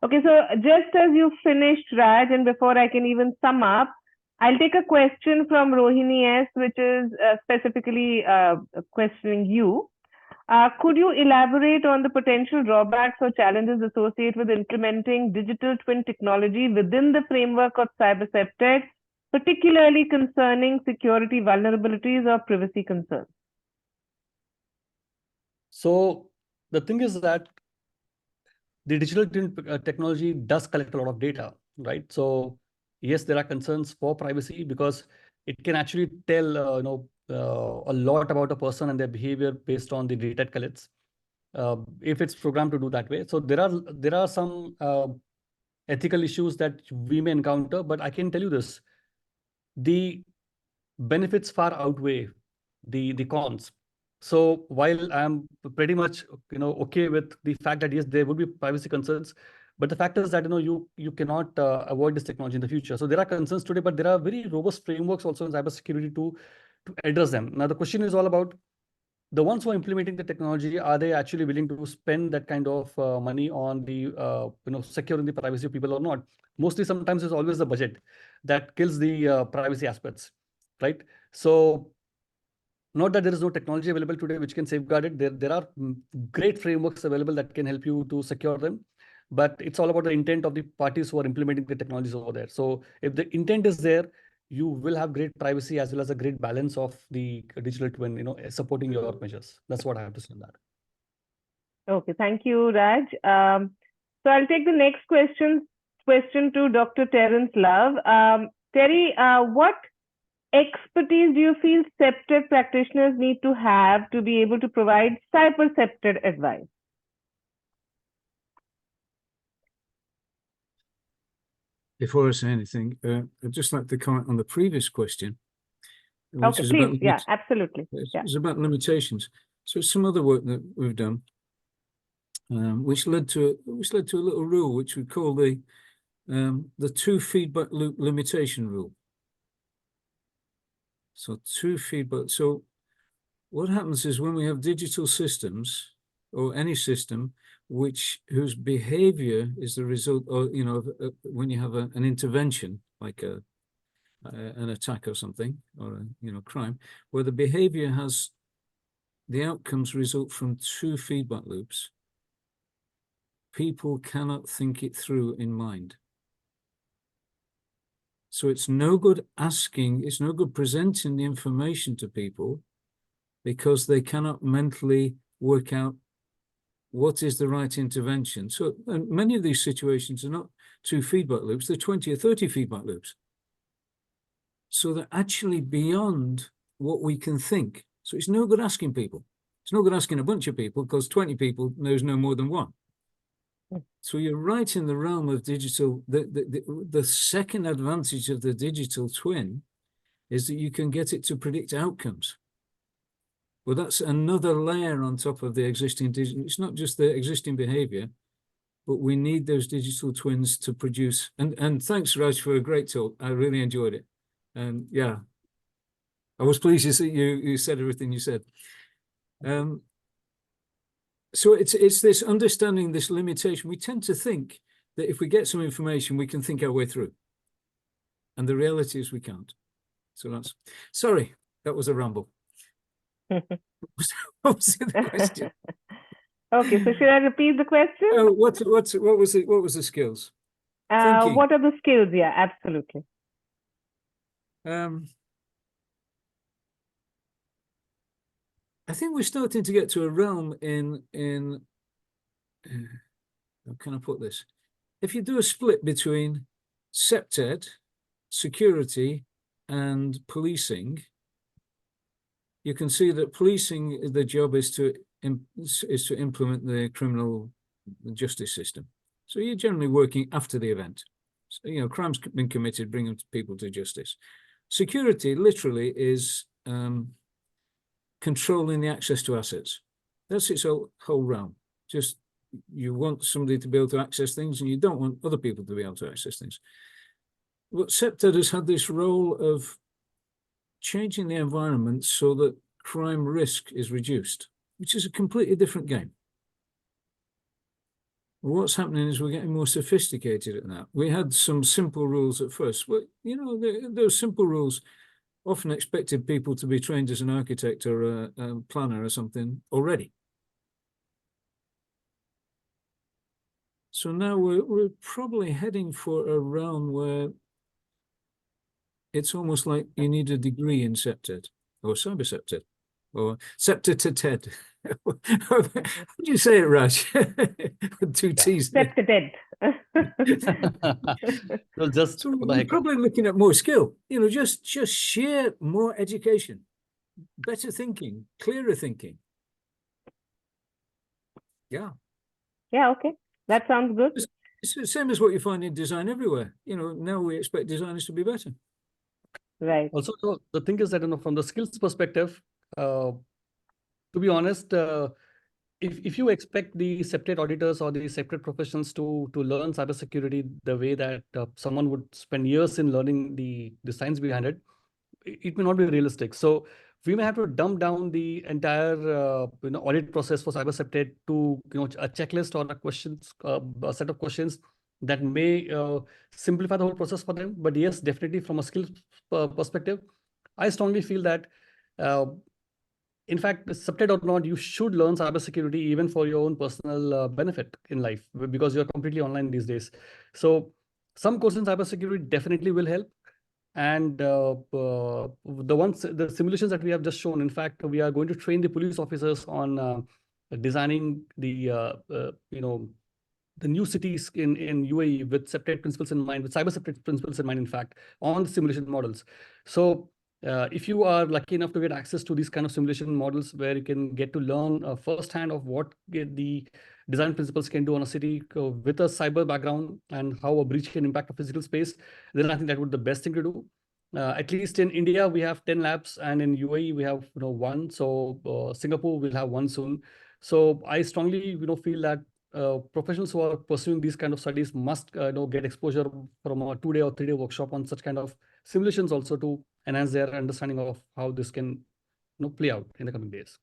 Okay, so just as you finished, Raj, and before I can even sum up, I'll take a question from Rohini S, which is specifically questioning you. Could you elaborate on the potential drawbacks or challenges associated with implementing digital twin technology within the framework of cyber CPTED, particularly concerning security vulnerabilities or privacy concerns? So the thing is that the digital twin technology does collect a lot of data, right? So yes, there are concerns for privacy, because it can actually tell a lot about a person and their behavior based on the data it collects, if it's programmed to do that way. So there are some ethical issues that we may encounter, but I can tell you this: the benefits far outweigh the cons. So while I'm pretty much okay with the fact that yes, there would be privacy concerns, but the fact is that you cannot avoid this technology in the future. So there are concerns today, but there are very robust frameworks also in cybersecurity to address them. Now the question is all about the ones who are implementing the technology. Are they actually willing to spend that kind of money on the securing the privacy of people or not? Mostly, sometimes it's always the budget that kills the privacy aspects, right? So not that there is no technology available today which can safeguard it. There are great frameworks available that can help you to secure them, but it's all about the intent of the parties who are implementing the technologies over there. So if the intent is there, you will have great privacy as well as a great balance of the digital twin, supporting your measures. That's what I have to say on that. Okay, thank you, Raj. So I'll take the next question to Dr. Terence Love. Terry, what expertise do you feel CPTED practitioners need to have to be able to provide cyber CPTED advice? Before I say anything, I'd just like to comment on the previous question. which Okay, is please. about Yeah, absolutely. Yeah. it's about limitations. So some other work that we've done, which led to a little rule which we call the two feedback loop limitation rule. So two feedback. So what happens is when we have digital systems or any system whose behavior is the result, or when you have an intervention like an attack or something, or crime, where the behavior has the outcomes result from two feedback loops, people cannot think it through in mind. So it's no good asking, it's no good presenting the information to people because they cannot mentally work out what is the right intervention. So and many of these situations are not two feedback loops, they're 20 or 30 feedback loops. So they're actually beyond what we can think. So it's no good asking people. It's no good asking a bunch of people because 20 people knows no more than one. So you're right in the realm of digital. The second advantage of the digital twin is that you can get it to predict outcomes. Well, that's another layer on top of the existing digital. It's not just the existing behavior, but we need those digital twins to produce. And thanks, Raj, for a great talk. I really enjoyed it. And yeah, I was pleased you said everything you said. So it's this understanding, this limitation. We tend to think that if we get some information, we can think our way through. And the reality is we can't. So that's, sorry, that was a ramble. What was the question? Okay, so should I repeat the question? Oh, what was the skills? Thinking. What are the skills? Yeah, absolutely. I think we're starting to get to a realm in how can I put this? If you do a split between CPTED, security, and policing, you can see that policing, the job is to implement the criminal justice system. So you're generally working after the event. So, crime's been committed, bringing people to justice. Security literally is controlling the access to assets. That's its whole realm. Just you want somebody to be able to access things and you don't want other people to be able to access things. But CPTED has had this role of changing the environment so that crime risk is reduced, which is a completely different game. What's happening is we're getting more sophisticated at that. We had some simple rules at first. Well, those simple rules often expected people to be trained as an architect or a planner or something already. So now we're probably heading for a realm where it's almost like you need a degree in CPTED or cyber CPTED or CPTED. How do you say it, Raj? Two T's. CPTED. So just so we're probably looking at more skill. Just sheer more education, better thinking, clearer thinking. Yeah. Yeah. Okay. That sounds good. It's the same as what you find in design everywhere. Now we expect designers to be better. Right. Also, the thing is that from the skills perspective, to be honest, if you expect the CPTED auditors or the CPTED professionals to learn cybersecurity the way that someone would spend years in learning the science behind it, it may not be realistic. So we may have to dumb down the entire audit process for cyber CPTED to a checklist or a set of questions that may simplify the whole process for them. But yes, definitely from a skills perspective, I strongly feel that in fact, CPTED or not, you should learn cybersecurity even for your own personal benefit in life because you're completely online these days. So some courses in cybersecurity definitely will help. And the simulations that we have just shown, in fact, we are going to train the police officers on designing the new cities in UAE with CPTED principles in mind, with cyber CPTED principles in mind, in fact, on the simulation models. So if you are lucky enough to get access to these kind of simulation models where you can get to learn firsthand of what the design principles can do on a city with a cyber background and how a breach can impact a physical space, then I think that would be the best thing to do. At least in India, we have 10 labs, and in UAE, we have one. So Singapore will have one soon. So I strongly feel that professionals who are pursuing these kind of studies must get exposure from a 2-day or 3-day workshop on such kind of simulations also to enhance their understanding of how this can play out in the coming days.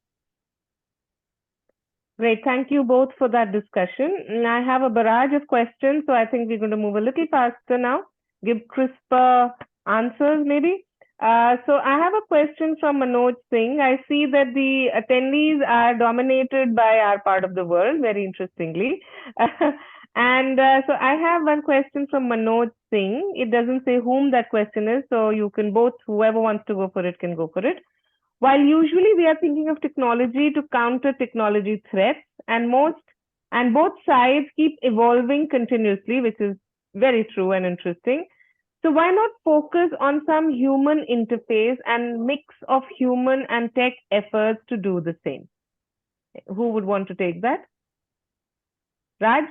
Great. Thank you both for that discussion. And I have a barrage of questions, so I think we're going to move a little faster now, give crisper answers maybe. So I have a question from Manoj Singh. I see that the attendees are dominated by our part of the world, very interestingly. And so I have one question from Manoj Singh. It doesn't say whom that question is, so you can both, whoever wants to go for it can go for it. While usually we are thinking of technology to counter technology threats, and both sides keep evolving continuously, which is very true and interesting. So why not focus on some human interface and mix of human and tech efforts to do the same? Who would want to take that? Raj?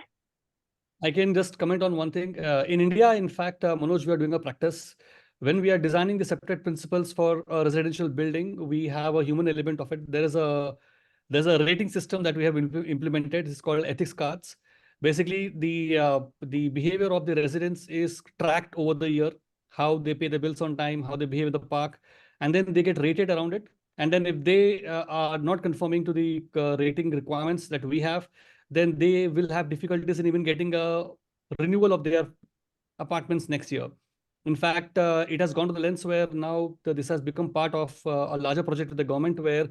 I can just comment on one thing. In India, in fact, Manoj, we are doing a practice. When we are designing the CPTED principles for a residential building, we have a human element of it. There's a rating system that we have implemented. It's called ethics cards. Basically, the behavior of the residents is tracked over the year, how they pay the bills on time, how they behave in the park, and then they get rated around it. And then if they are not conforming to the rating requirements that we have, then they will have difficulties in even getting a renewal of their apartments next year. In fact, it has gone to the length where now this has become part of a larger project with the government where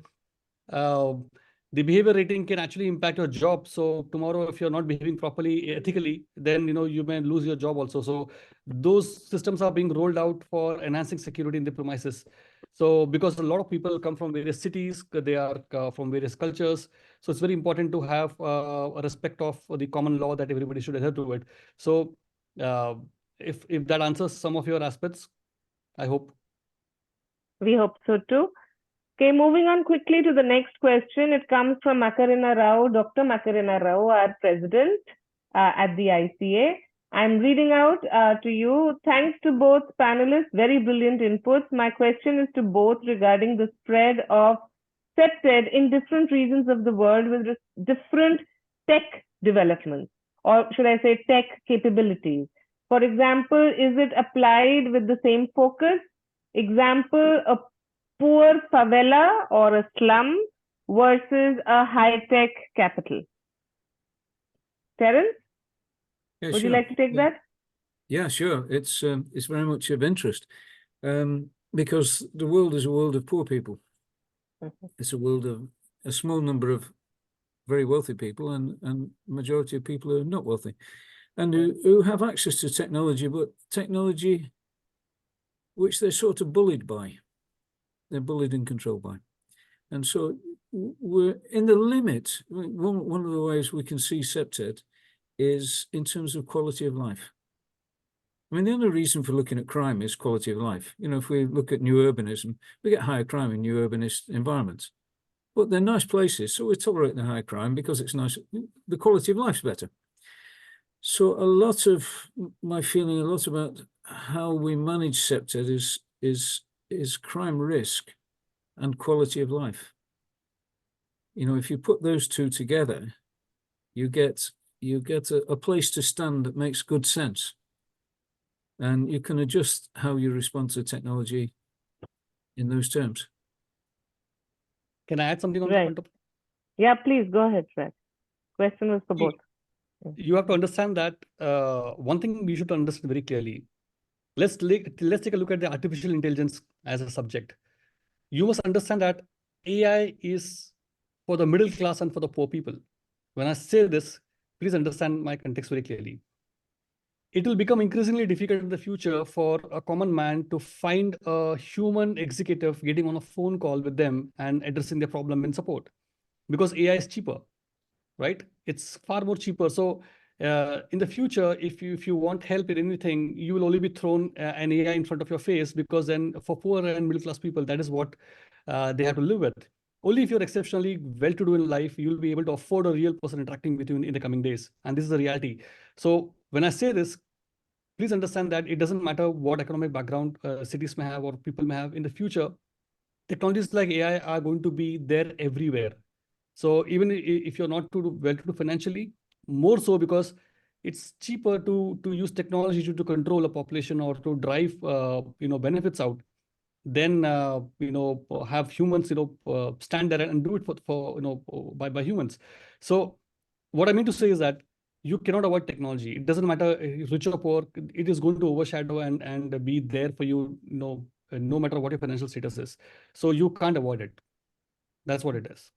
the behavior rating can actually impact your job. So tomorrow, if you're not behaving properly ethically, then you may lose your job also. So those systems are being rolled out for enhancing security in the premises. So because a lot of people come from various cities, they are from various cultures. So it's very important to have a respect of the common law that everybody should adhere to it. So if that answers some of your aspects, I hope. We hope so too. Okay, moving on quickly to the next question. It comes from Makarina Rao, Dr. Makarina Rao, our president at the ICA. I'm reading out to you. Thanks to both panelists, very brilliant inputs. My question is to both regarding the spread of CPTED in different regions of the world with different tech developments, or should I say tech capabilities. For example, is it applied with the same focus? Example, a poor favela or a slum versus a high-tech capital. Terence, Yeah, would sure. you like to take that? Yeah, sure. It's very much of interest because the world is a world of poor people. It's a world of a small number of very wealthy people and majority of people who are not wealthy and who have access to technology, but technology which they're sort of bullied by. They're bullied and controlled by. And so we're in the limit. One of the ways we can see CPTED is in terms of quality of life. I mean, the only reason for looking at crime is quality of life. If we look at new urbanism, we get higher crime in new urbanist environments. But they're nice places, so we tolerate the high crime because it's nice. The quality of life's better. So a lot of my feeling, a lot about how we manage CPTED is crime risk and quality of life. If you put those two together, you get a place to stand that makes good sense. And you can adjust how you respond to technology in those terms. Can I add something on Right. that? Yeah, please go ahead, Fred. Question was for both. You have to understand that one thing we should understand very clearly. Let's take a look at the artificial intelligence as a subject. You must understand that AI is for the middle class and for the poor people. When I say this, please understand my context very clearly. It will become increasingly difficult in the future for a common man to find a human executive getting on a phone call with them and addressing their problem in support, because AI is cheaper, right? It's far more cheaper. So in the future, if you want help in anything, you will only be thrown an AI in front of your face, because then for poor and middle class people, that is what they have to live with. Only if you're exceptionally well-to-do in life, you'll be able to afford a real person interacting with you in the coming days. And this is the reality. So when I say this, please understand that it doesn't matter what economic background cities may have or people may have in the future. Technologies like AI are going to be there everywhere. So even if you're not too well-to-do financially, more so because it's cheaper to use technology to control a population or to drive benefits out than have humans stand there and do it for by humans. So what I mean to say is that you cannot avoid technology. It doesn't matter rich or poor. It is going to overshadow and be there for you, no matter what your financial status is. So you can't avoid it. That's what it is.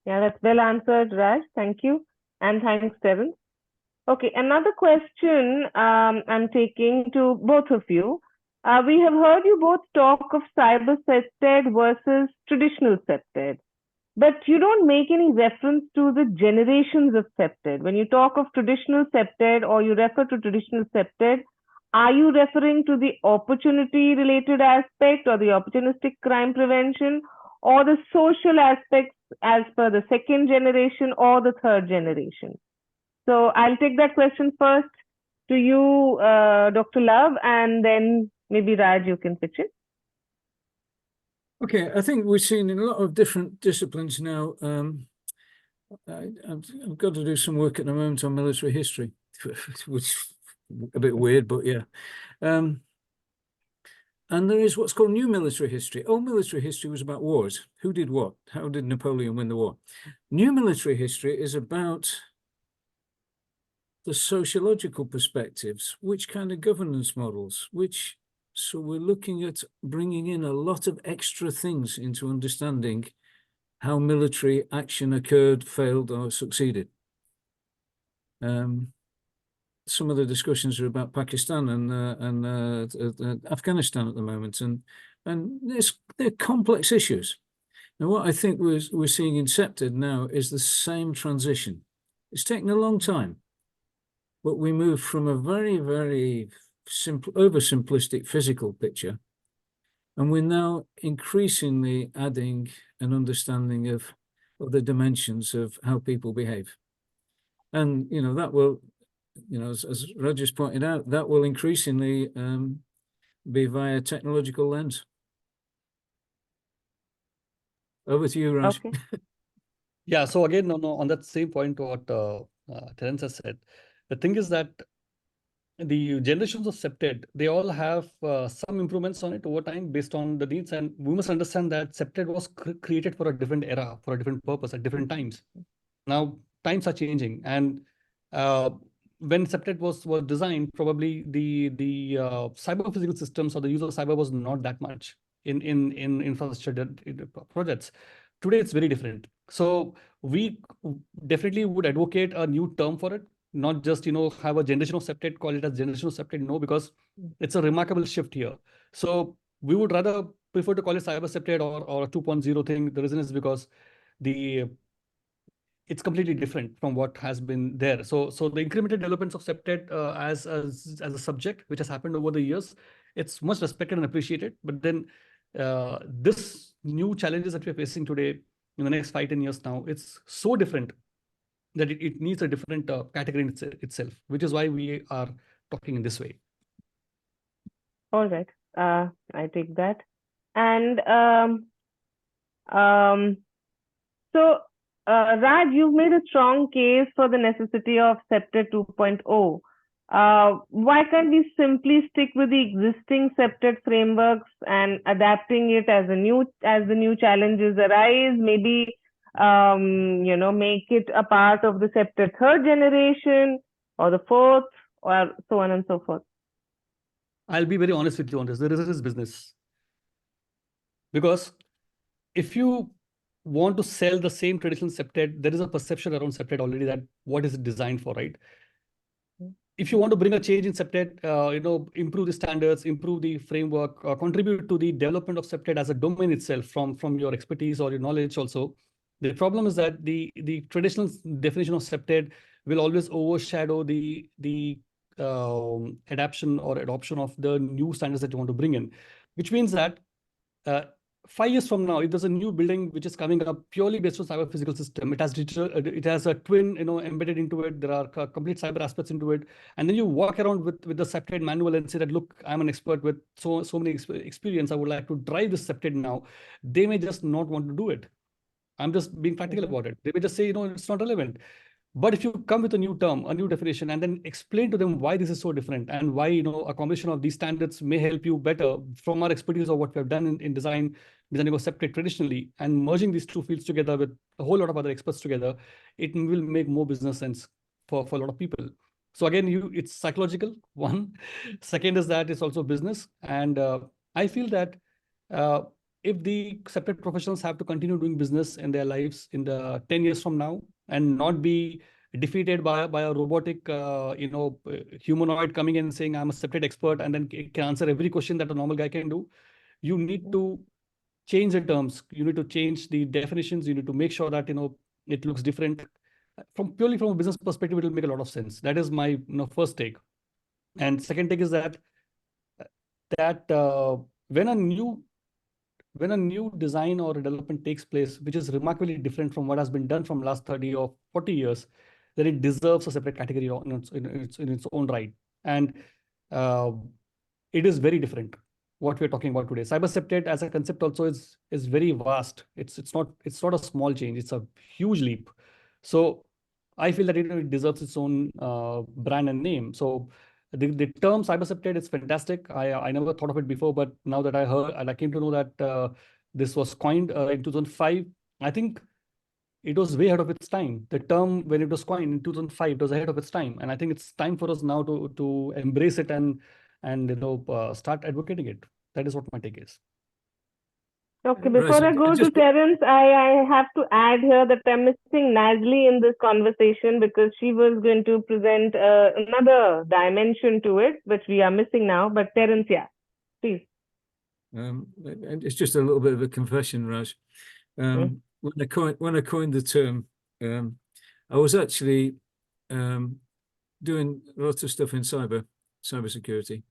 Yeah, that's well answered, Raj. Thank you. And thanks, Terence. Okay, another question I'm taking to both of you. We have heard you both talk of cyber CPTED versus traditional CPTED, but you don't make any reference to the generations of CPTED. When you talk of traditional CPTED or you refer to traditional CPTED, are you referring to the opportunity related aspect or the opportunistic crime prevention or the social aspects as per the second generation or the third generation? So I'll take that question first to you, Dr. Love, and then maybe Raj, you can pitch in. Okay, I think we've seen in a lot of different disciplines now. I've got to do some work at the moment on military history, which is a bit weird, but yeah. And there is what's called new military history. Old military history was about wars. Who did what? How did Napoleon win the war? New military history is about the sociological perspectives, which kind of governance models, so we're looking at bringing in a lot of extra things into understanding how military action occurred, failed, or succeeded. Some of the discussions are about Pakistan and Afghanistan at the moment, and they're complex issues. Now, what I think we're seeing in CPTED now is the same transition. It's taken a long time, but we move from a very, very simple, oversimplistic physical picture, and we're now increasingly adding an understanding of the dimensions of how people behave. And, that will, as Roger's pointed out, that will increasingly be via technological lens. Over to you, Raj. Okay. Yeah, so again, on that same point what Terence has said, the thing is that the generations of CPTED, they all have some improvements on it over time based on the needs. And we must understand that CPTED was created for a different era, for a different purpose at different times. Now, times are changing. And when CPTED was designed, probably the cyber physical systems or the use of cyber was not that much in infrastructure projects. Today, it's very different. So we definitely would advocate a new term for it. Not just, have a generation of CPTED, call it as generation of CPTED, no, because it's a remarkable shift here. So we would rather prefer to call it cyber CPTED or a 2.0 thing. The reason is because it's completely different from what has been there. So the incremental developments of CPTED as a subject, which has happened over the years, it's much respected and appreciated. But then this new challenges that we're facing today in the next 5-10 years now, it's so different that it needs a different category in itself, which is why we are talking in this way. All right, I take that. And so, Raj, you've made a strong case for the necessity of CPTED 2.0. Why can't we simply stick with the existing CPTED frameworks and adapting it as the new challenges arise? Maybe make it a part of the CPTED third generation or the fourth, or so on and so forth. I'll be very honest with you on this. The reason is business. Because if you want to sell the same traditional CPTED, there is a perception around CPTED already that what is it designed for, right? If you want to bring a change in CPTED, improve the standards, improve the framework, contribute to the development of CPTED as a domain itself from your expertise or your knowledge also, the problem is that the traditional definition of CPTED will always overshadow the adaptation or adoption of the new standards that you want to bring in, which means that 5 years from now, if there's a new building which is coming up purely based on cyber physical system, it has digital, it has a twin, embedded into it. There are complete cyber aspects into it, and then you walk around with the CPTED manual and say that, look, I'm an expert with so many experience. I would like to drive this CPTED now. They may just not want to do it. I'm just being practical about it. They may just say, it's not relevant. But if you come with a new term, a new definition, and then explain to them why this is so different and why, a combination of these standards may help you better from our expertise of what we have done in designing of CPTED traditionally, and merging these two fields together with a whole lot of other experts together, it will make more business sense for a lot of people. So again, it's psychological, one. Second is that it's also business. And I feel that if the CPTED professionals have to continue doing business in their lives in the 10 years from now, and not be defeated by a robotic, humanoid coming in and saying, I'm a CPTED expert, and then can answer every question that a normal guy can do. You need to change the terms. You need to change the definitions. You need to make sure that, it looks different. Purely from a business perspective, it will make a lot of sense. That is my first take. And second take is that when a new design or development takes place, which is remarkably different from what has been done from last 30 or 40 years, then it deserves a separate category in its own right. And it is very different what we're talking about today. Cyber CPTED as a concept also is very vast. It's not a small change. It's a huge leap. So I feel that it deserves its own brand and name. So the term cyber CPTED is fantastic. I never thought of it before, but now that I heard and I came to know that this was coined in 2005, I think it was way ahead of its time. The term, when it was coined in 2005, it was ahead of its time, and I think it's time for us now to embrace it and start advocating it. That is what my take is. Okay, before I go to Terence, I have to add here that I'm missing Nazli in this conversation because she was going to present another dimension to it, which we are missing now. But Terence, yeah, please. It's just a little bit of a confession, Raj. When I coined the term, I was actually doing lots of stuff in cybersecurity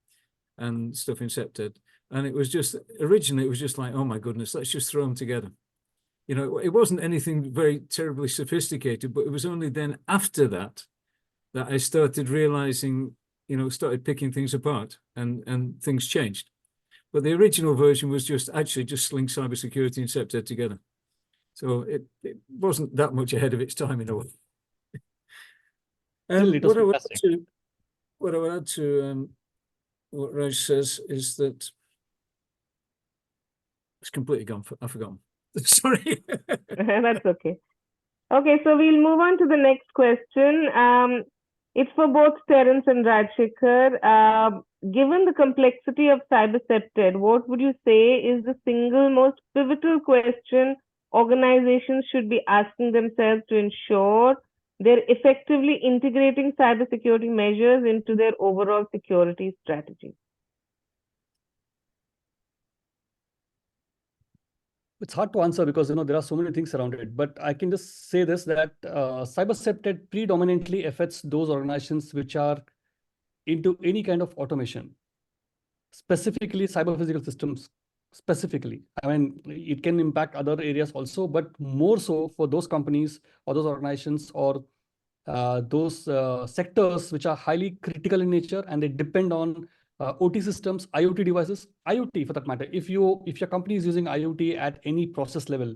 and stuff in CPTED. And it was just, originally, it was just like, oh my goodness, let's just throw them together. It wasn't anything very terribly sophisticated, but it was only then after that I started realizing, started picking things apart and things changed. But the original version was just sling cybersecurity and CPTED together. So it wasn't that much ahead of its time in a way. What I would add to what Raj says is that it's completely gone. I've forgotten. Sorry. That's okay. Okay, so we'll move on to the next question. It's for both Terence and Rajshekhar. Given the complexity of cyber CPTED, what would you say is the single most pivotal question organizations should be asking themselves to ensure they're effectively integrating cybersecurity measures into their overall security strategy? It's hard to answer because there are so many things around it, but I can just say this, that cyber CPTED predominantly affects those organizations which are into any kind of automation, specifically cyber physical systems. Specifically, I mean, it can impact other areas also, but more so for those companies or those organizations or those sectors which are highly critical in nature, and they depend on OT systems, IoT devices, IoT for that matter. If your company is using IoT at any process level,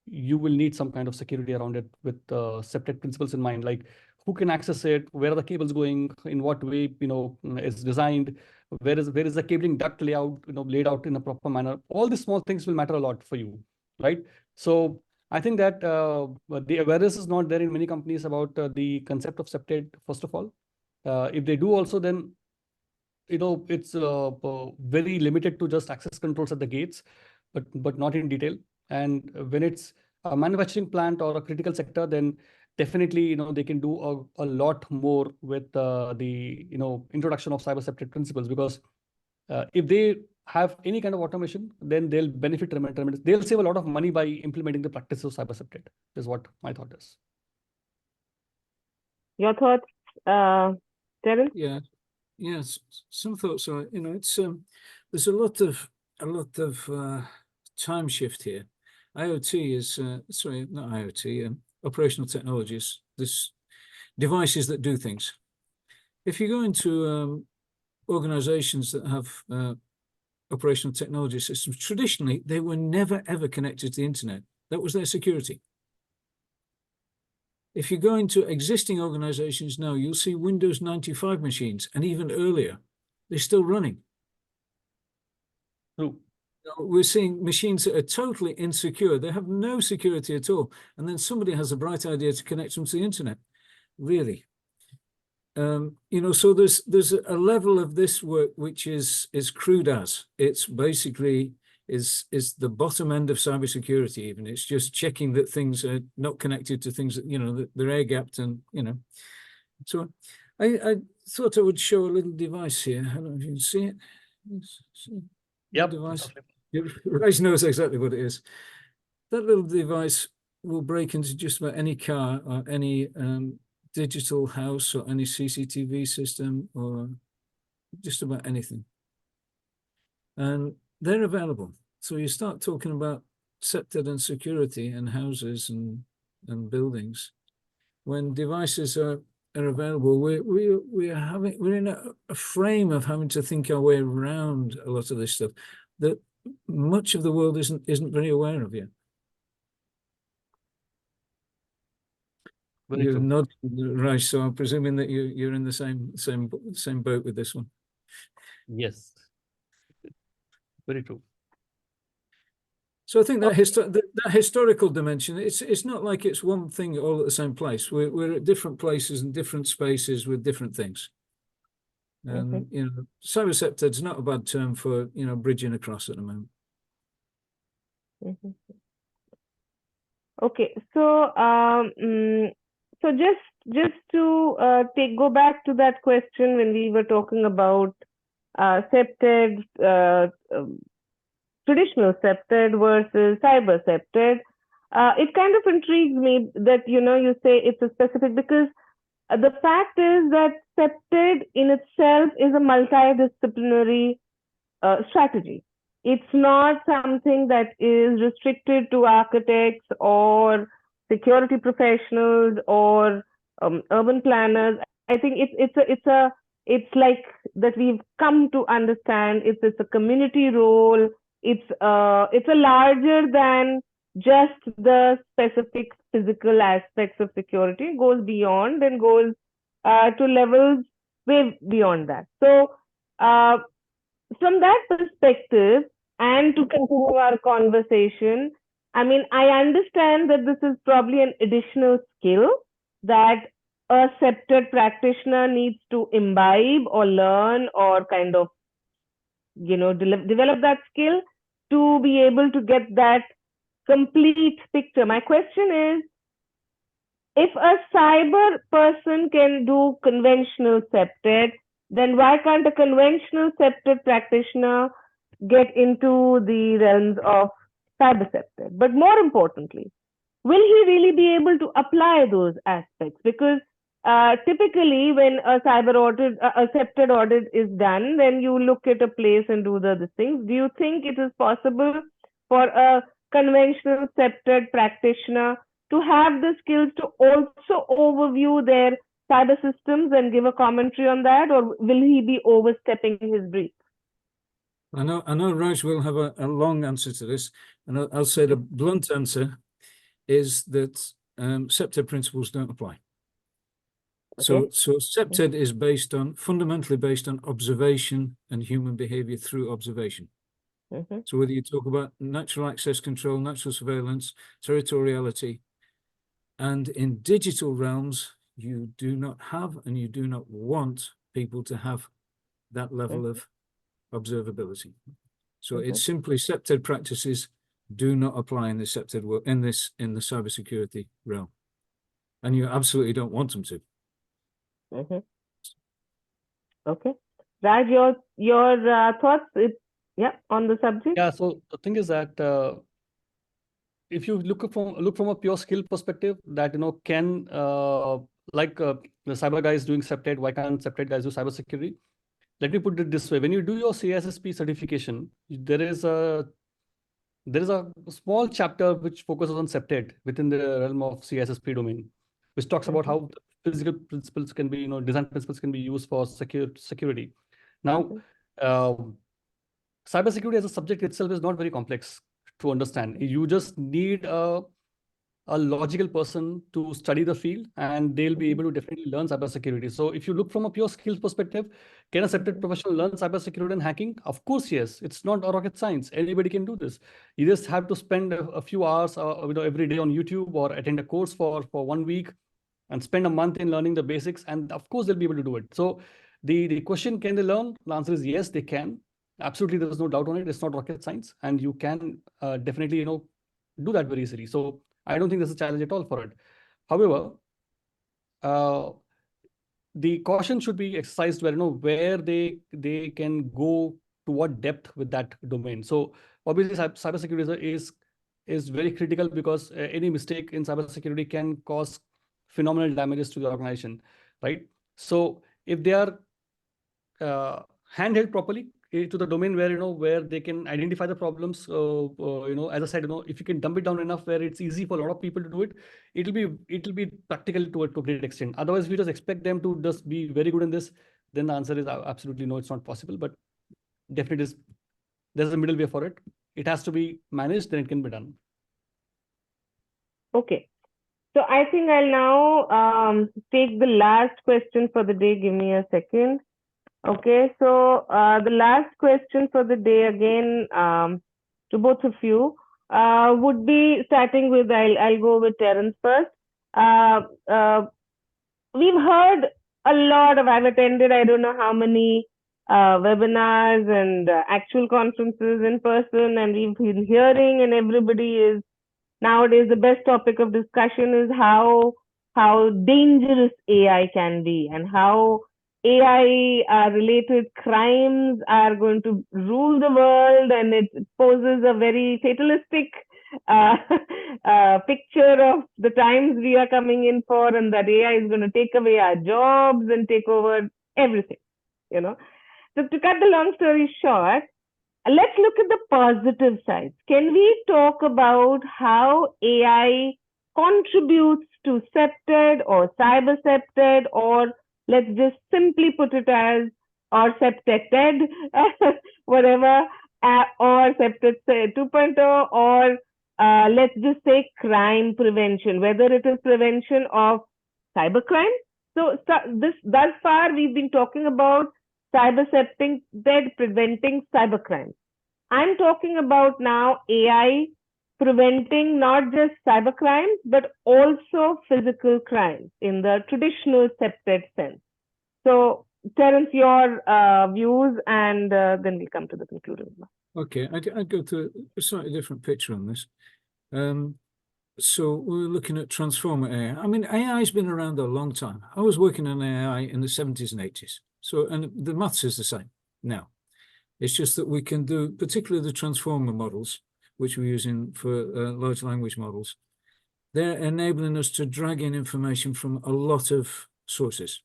you will need some kind of security around it with CPTED principles in mind, like who can access it, where are the cables going, in what way it's designed, where is the cabling duct layout laid out in a proper manner. All these small things will matter a lot for you, right? So I think that the awareness is not there in many companies about the concept of CPTED, first of all. If they do also, then it's very limited to just access controls at the gates, but not in detail. And when it's a manufacturing plant or a critical sector, then definitely they can do a lot more with the introduction of cyber CPTED principles, because if they have any kind of automation, then they'll benefit tremendously. They'll save a lot of money by implementing the practice of cyber CPTED, is what my thought is. Your thoughts, Terence? Yeah. Yes, some thoughts are, it's there's a lot of time shift here. IoT is, sorry, not IoT, operational technologies, this devices that do things. If you go into organizations that have operational technology systems, traditionally, they were never, ever connected to the internet. That was their security. If you go into existing organizations now, you'll see Windows 95 machines, and even earlier, they're still running. True. We're seeing machines that are totally insecure. They have no security at all. And then somebody has a bright idea to connect them to the internet. Really. So there's a level of this work which is crude as. It's basically is the bottom end of cybersecurity even. It's just checking that things are not connected to things that, that they're air-gapped and, So I thought I would show a little device here. I don't know if you can see it. Yep. Device. Raj knows exactly what it is. That little device will break into just about any car or any digital house or any CCTV system or just about anything. And they're available. So you start talking about CPTED and security and houses and buildings. When devices are available, we're in a frame of having to think our way around a lot of this stuff that much of the world isn't very aware of yet. You're not right, so I'm presuming that you're in the same boat with this one. Yes, very true. So I think that that historical dimension, it's not like it's one thing all at the same place. We're at different places and different spaces with different things. And cyber CPTED is not a bad term for bridging across at the moment. Okay, so so just to go back to that question when we were talking about CPTED, traditional CPTED versus cyber CPTED, it kind of intrigues me that you say it's a specific, because the fact is that CPTED in itself is a multidisciplinary strategy. It's not something that is restricted to architects or security professionals or urban planners. I think it's like that we've come to understand. It's a community role. It's a larger than just the specific physical aspects of security. It goes beyond and goes to levels way beyond that. So from that perspective, and to continue our conversation, I mean, I understand that this is probably an additional skill that a CPTED practitioner needs to imbibe or learn or kind of, develop that skill to be able to get that complete picture. My question is, if a cyber person can do conventional CPTED, then why can't a conventional CPTED practitioner get into the realms of cyber CPTED? But more importantly, will he really be able to apply those aspects? Because typically when a cyber audit, a CPTED audit is done, then you look at a place and do the things. Do you think it is possible for a conventional CPTED practitioner to have the skills to also overview their cyber systems and give a commentary on that, or will he be overstepping his brief? I know Raj will have a long answer to this, and I'll say the blunt answer is that CPTED principles don't apply. Okay. So CPTED is fundamentally based on observation and human behavior through observation. So whether you talk about natural access control, natural surveillance, territoriality, and in digital realms, you do not have and you do not want people to have that level of observability. So it's simply CPTED practices do not apply in the CPTED world, in the cybersecurity realm, and you absolutely don't want them to. Okay, Raj, your thoughts? On the subject. Yeah. So the thing is that if you look from a pure skill perspective, that can the cyber guys doing CPTED, why can't CPTED guys do cybersecurity? Let me put it this way: when you do your CISSP certification, there is a there is a small chapter which focuses on CPTED within the realm of CISSP domain, which talks about how physical principles can be, design principles can be used for security. Now, cybersecurity as a subject itself is not very complex to understand. You just need a logical person to study the field, and they'll be able to definitely learn cybersecurity. So if you look from a pure skills perspective, can a CPTED professional learn cybersecurity and hacking? Of course, yes. It's not a rocket science. Anybody can do this. You just have to spend a few hours every day on YouTube, or attend a course for 1 week and spend a month in learning the basics. And of course, they'll be able to do it. So the question, can they learn? The answer is yes, they can. Absolutely, there is no doubt on it. It's not rocket science. And you can definitely, do that very easily. So I don't think there's a challenge at all for it. However, the caution should be exercised where, where they can go to what depth with that domain. So obviously, cybersecurity is very critical, because any mistake in cybersecurity can cause phenomenal damages to the organization, right? So if they are handheld properly to the domain where, where they can identify the problems, as I said, if you can dumb it down enough where it's easy for a lot of people to do it, it'll be practical to a great extent. Otherwise, if you just expect them to just be very good in this, then the answer is absolutely no, it's not possible. But definitely there's a middle way for it. It has to be managed, then it can be done. Okay. So I think I'll now take the last question for the day. Give me a second. Okay, so the last question for the day, again, to both of you, would be starting with, I'll go with Terence first. We've heard a lot of, I've attended, I don't know how many webinars and actual conferences in person, and we've been hearing, and everybody is, nowadays the best topic of discussion is how dangerous AI can be, and how AI related crimes are going to rule the world, and it poses a very fatalistic picture of the times we are coming in for, and that AI is going to take away our jobs and take over everything, So to cut the long story short, let's look at the positive sides. Can we talk about how AI contributes to CPTED or cyber CPTED, or let's just simply put it as, or CPTED, whatever, or CPTED 2.0, or let's just say crime prevention, whether it is prevention of cybercrime. So thus far, we've been talking about cyber CPTED preventing cybercrime. I'm talking about now AI preventing not just cyber crimes, but also physical crimes in the traditional CPTED sense. So, Terence, your views, and then we'll come to the conclusion. Okay, I'd go to a slightly different picture on this. So we're looking at transformer AI. I mean, AI has been around a long time. I was working on AI in the 70s and 80s. So, and the maths is the same now. It's just that we can do, particularly the transformer models, which we're using for large language models, they're enabling us to drag in information from a lot of sources.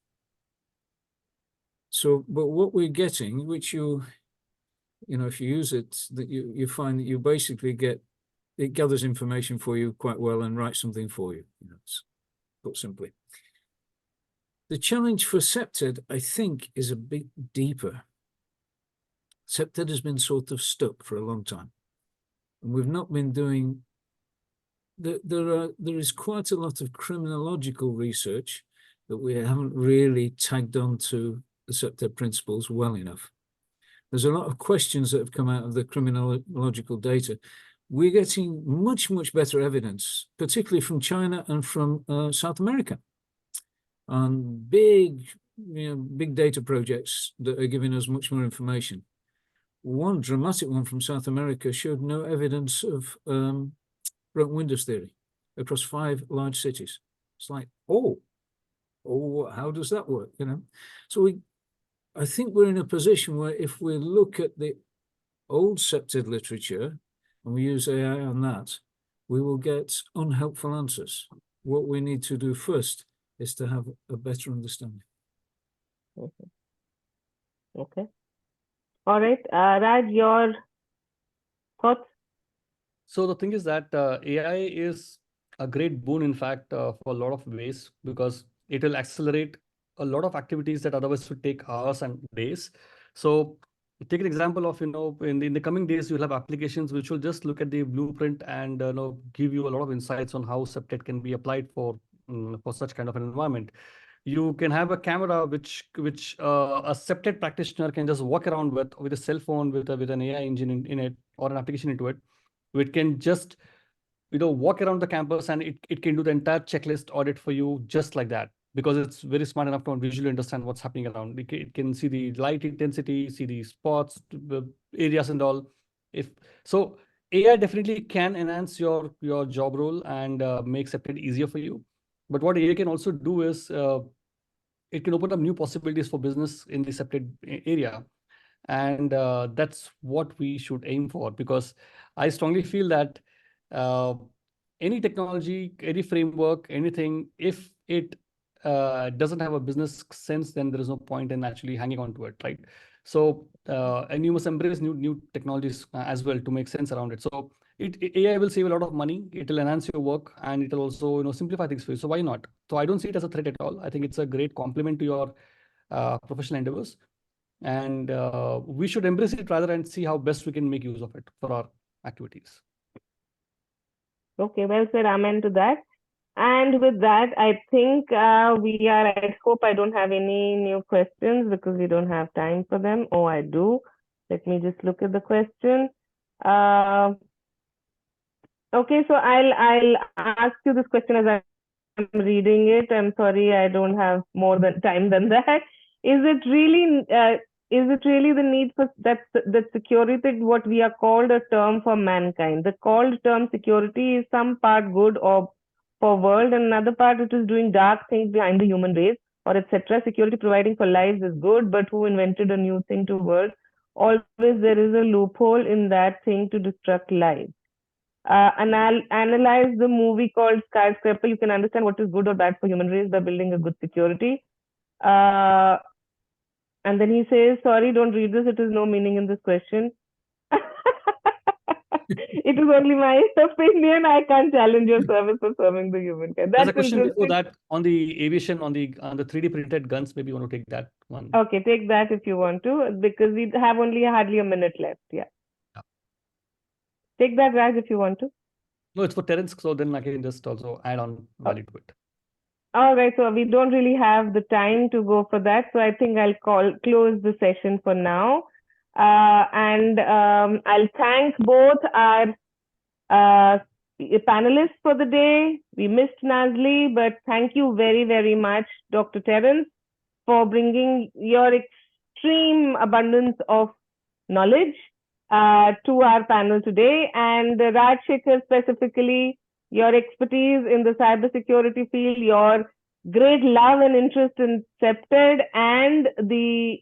So, but what we're getting, which if you use it, that you find that you basically get, it gathers information for you quite well and writes something for you, put simply. The challenge for CPTED, I think, is a bit deeper. CPTED has been sort of stuck for a long time. And we've not been doing, there is quite a lot of criminological research that we haven't really tagged onto the CPTED principles well enough. There's a lot of questions that have come out of the criminological data. We're getting much, much better evidence, particularly from China and from South America, on big data projects that are giving us much more information. One dramatic one from South America showed no evidence of broken windows theory across 5 large cities. It's like, oh, how does that work? So I think we're in a position where if we look at the old CPTED literature and we use AI on that, we will get unhelpful answers. What we need to do first is to have a better understanding. Okay. All right, Raj, your thoughts? So the thing is that AI is a great boon, in fact, for a lot of ways, because it will accelerate a lot of activities that otherwise would take hours and days. So take an example of, in the coming days, you'll have applications which will just look at the blueprint and give you a lot of insights on how CPTED can be applied for such kind of an environment. You can have a camera which a CPTED practitioner can just walk around with a cell phone with an AI engine in it, or an application into it. It can just walk around the campus, and it can do the entire checklist audit for you just like that, because it's very smart enough to visually understand what's happening around. It can see the light intensity, see the spots, the areas and all. If so, AI definitely can enhance your job role and make CPTED easier for you. But what AI can also do is it can open up new possibilities for business in the CPTED area. And that's what we should aim for, because I strongly feel that any technology, any framework, anything, if it doesn't have a business sense, then there is no point in actually hanging on to it, right? So, and you must embrace new technologies as well to make sense around it. So AI will save a lot of money, it will enhance your work, and it will also simplify things for you. So why not? So I don't see it as a threat at all. I think it's a great complement to your professional endeavors. And we should embrace it rather and see how best we can make use of it for our activities. Okay, well said, amen to that. And with that, I think I hope I don't have any new questions because we don't have time for them. Oh, I do. Let me just look at the question. Okay, so I'll ask you this question as I'm reading it. I'm sorry, I don't have more time than that. Is it really the need for that security, what we are called a term for mankind? The called term security is some part good or for world, and another part it is doing dark things behind the human race, or etc. Security providing for lives is good, but who invented a new thing to world? Always there is a loophole in that thing to destruct lives. Analyze the movie called Skyscraper. You can understand what is good or bad for human race by building a good security. And then he says, sorry, don't read this. It is no meaning in this question. It is only my opinion. I can't challenge your service for serving the humankind. That's There's a question before that on the aviation, on the 3D printed guns. Maybe you want to take that one. Okay, take that if you want to, because we have only hardly a minute left. Yeah. Take that, Raj, if you want to. No, it's for Terence, so then I can just also add on value to it. All right, so we don't really have the time to go for that, so I think I'll close the session for now. And I'll thank both our panelists for the day. We missed Nazli, but thank you very, very much, Dr. Terence, for bringing your extreme abundance of knowledge to our panel today. And Raj Shekhar specifically, your expertise in the cybersecurity field, your great love and interest in CPTED, and the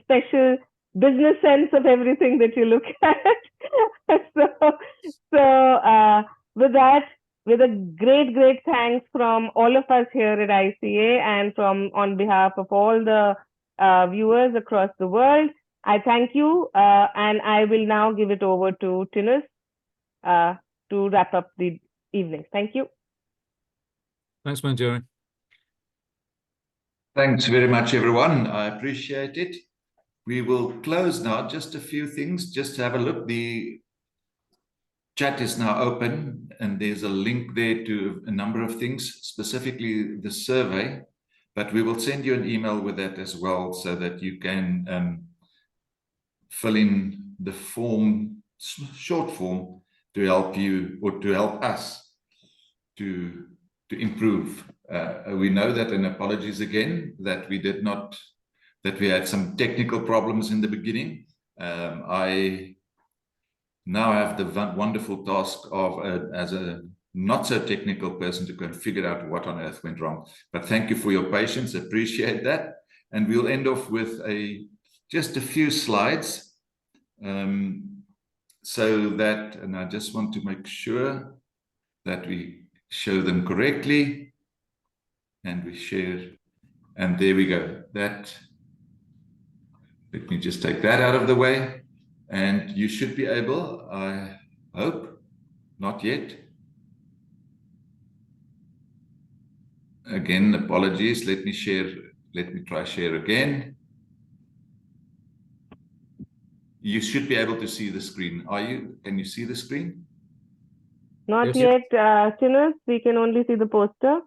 special business sense of everything that you look at. So with that, with a great thanks from all of us here at ICA and on behalf of all the viewers across the world, I thank you, and I will now give it over to Tinus to wrap up the evening. Thank you. Thanks, Manjari. Thanks very much, everyone. I appreciate it. We will close now. Just a few things, just to have a look. The chat is now open, and there's a link there to a number of things, specifically the survey, but we will send you an email with that as well, so that you can fill in the form, short form, to help you, or to help us to improve. We know that, and apologies again, that we had some technical problems in the beginning. I now have the wonderful task of, as a not so technical person, to go and figure out what on earth went wrong. But thank you for your patience, appreciate that. And we'll end off with just a few slides, so that, and I just want to make sure that we show them correctly, and we share, and there we go. Let me just take that out of the way, and you should be able, I hope. Not yet. Again, apologies. Let me try share again. You should be able to see the screen. Can you see the screen? Not Yes, yet, Tinus. We can only see the poster.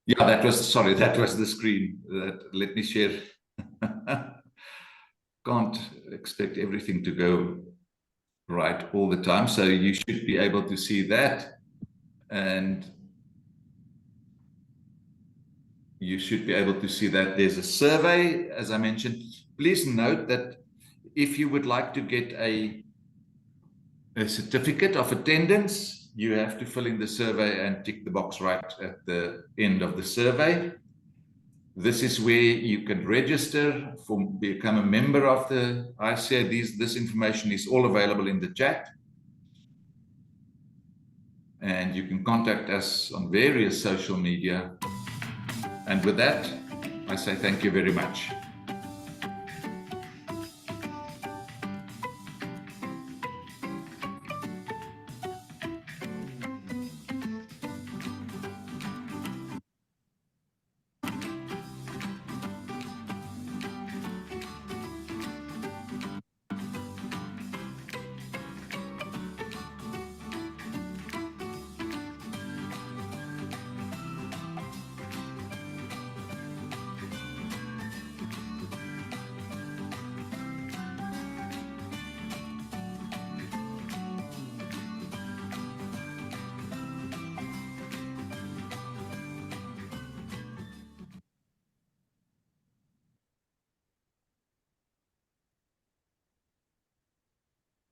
Yeah, that was the screen. Let me share. Can't expect everything to go right all the time. So you should be able to see that. And you should be able to see that there's a survey, as I mentioned. Please note that if you would like to get a certificate of attendance, you have to fill in the survey and tick the box right at the end of the survey. This is where you can register become a member of the ICA. This information is all available in the chat. And you can contact us on various social media. And with that, I say thank you very much.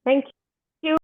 Thank you.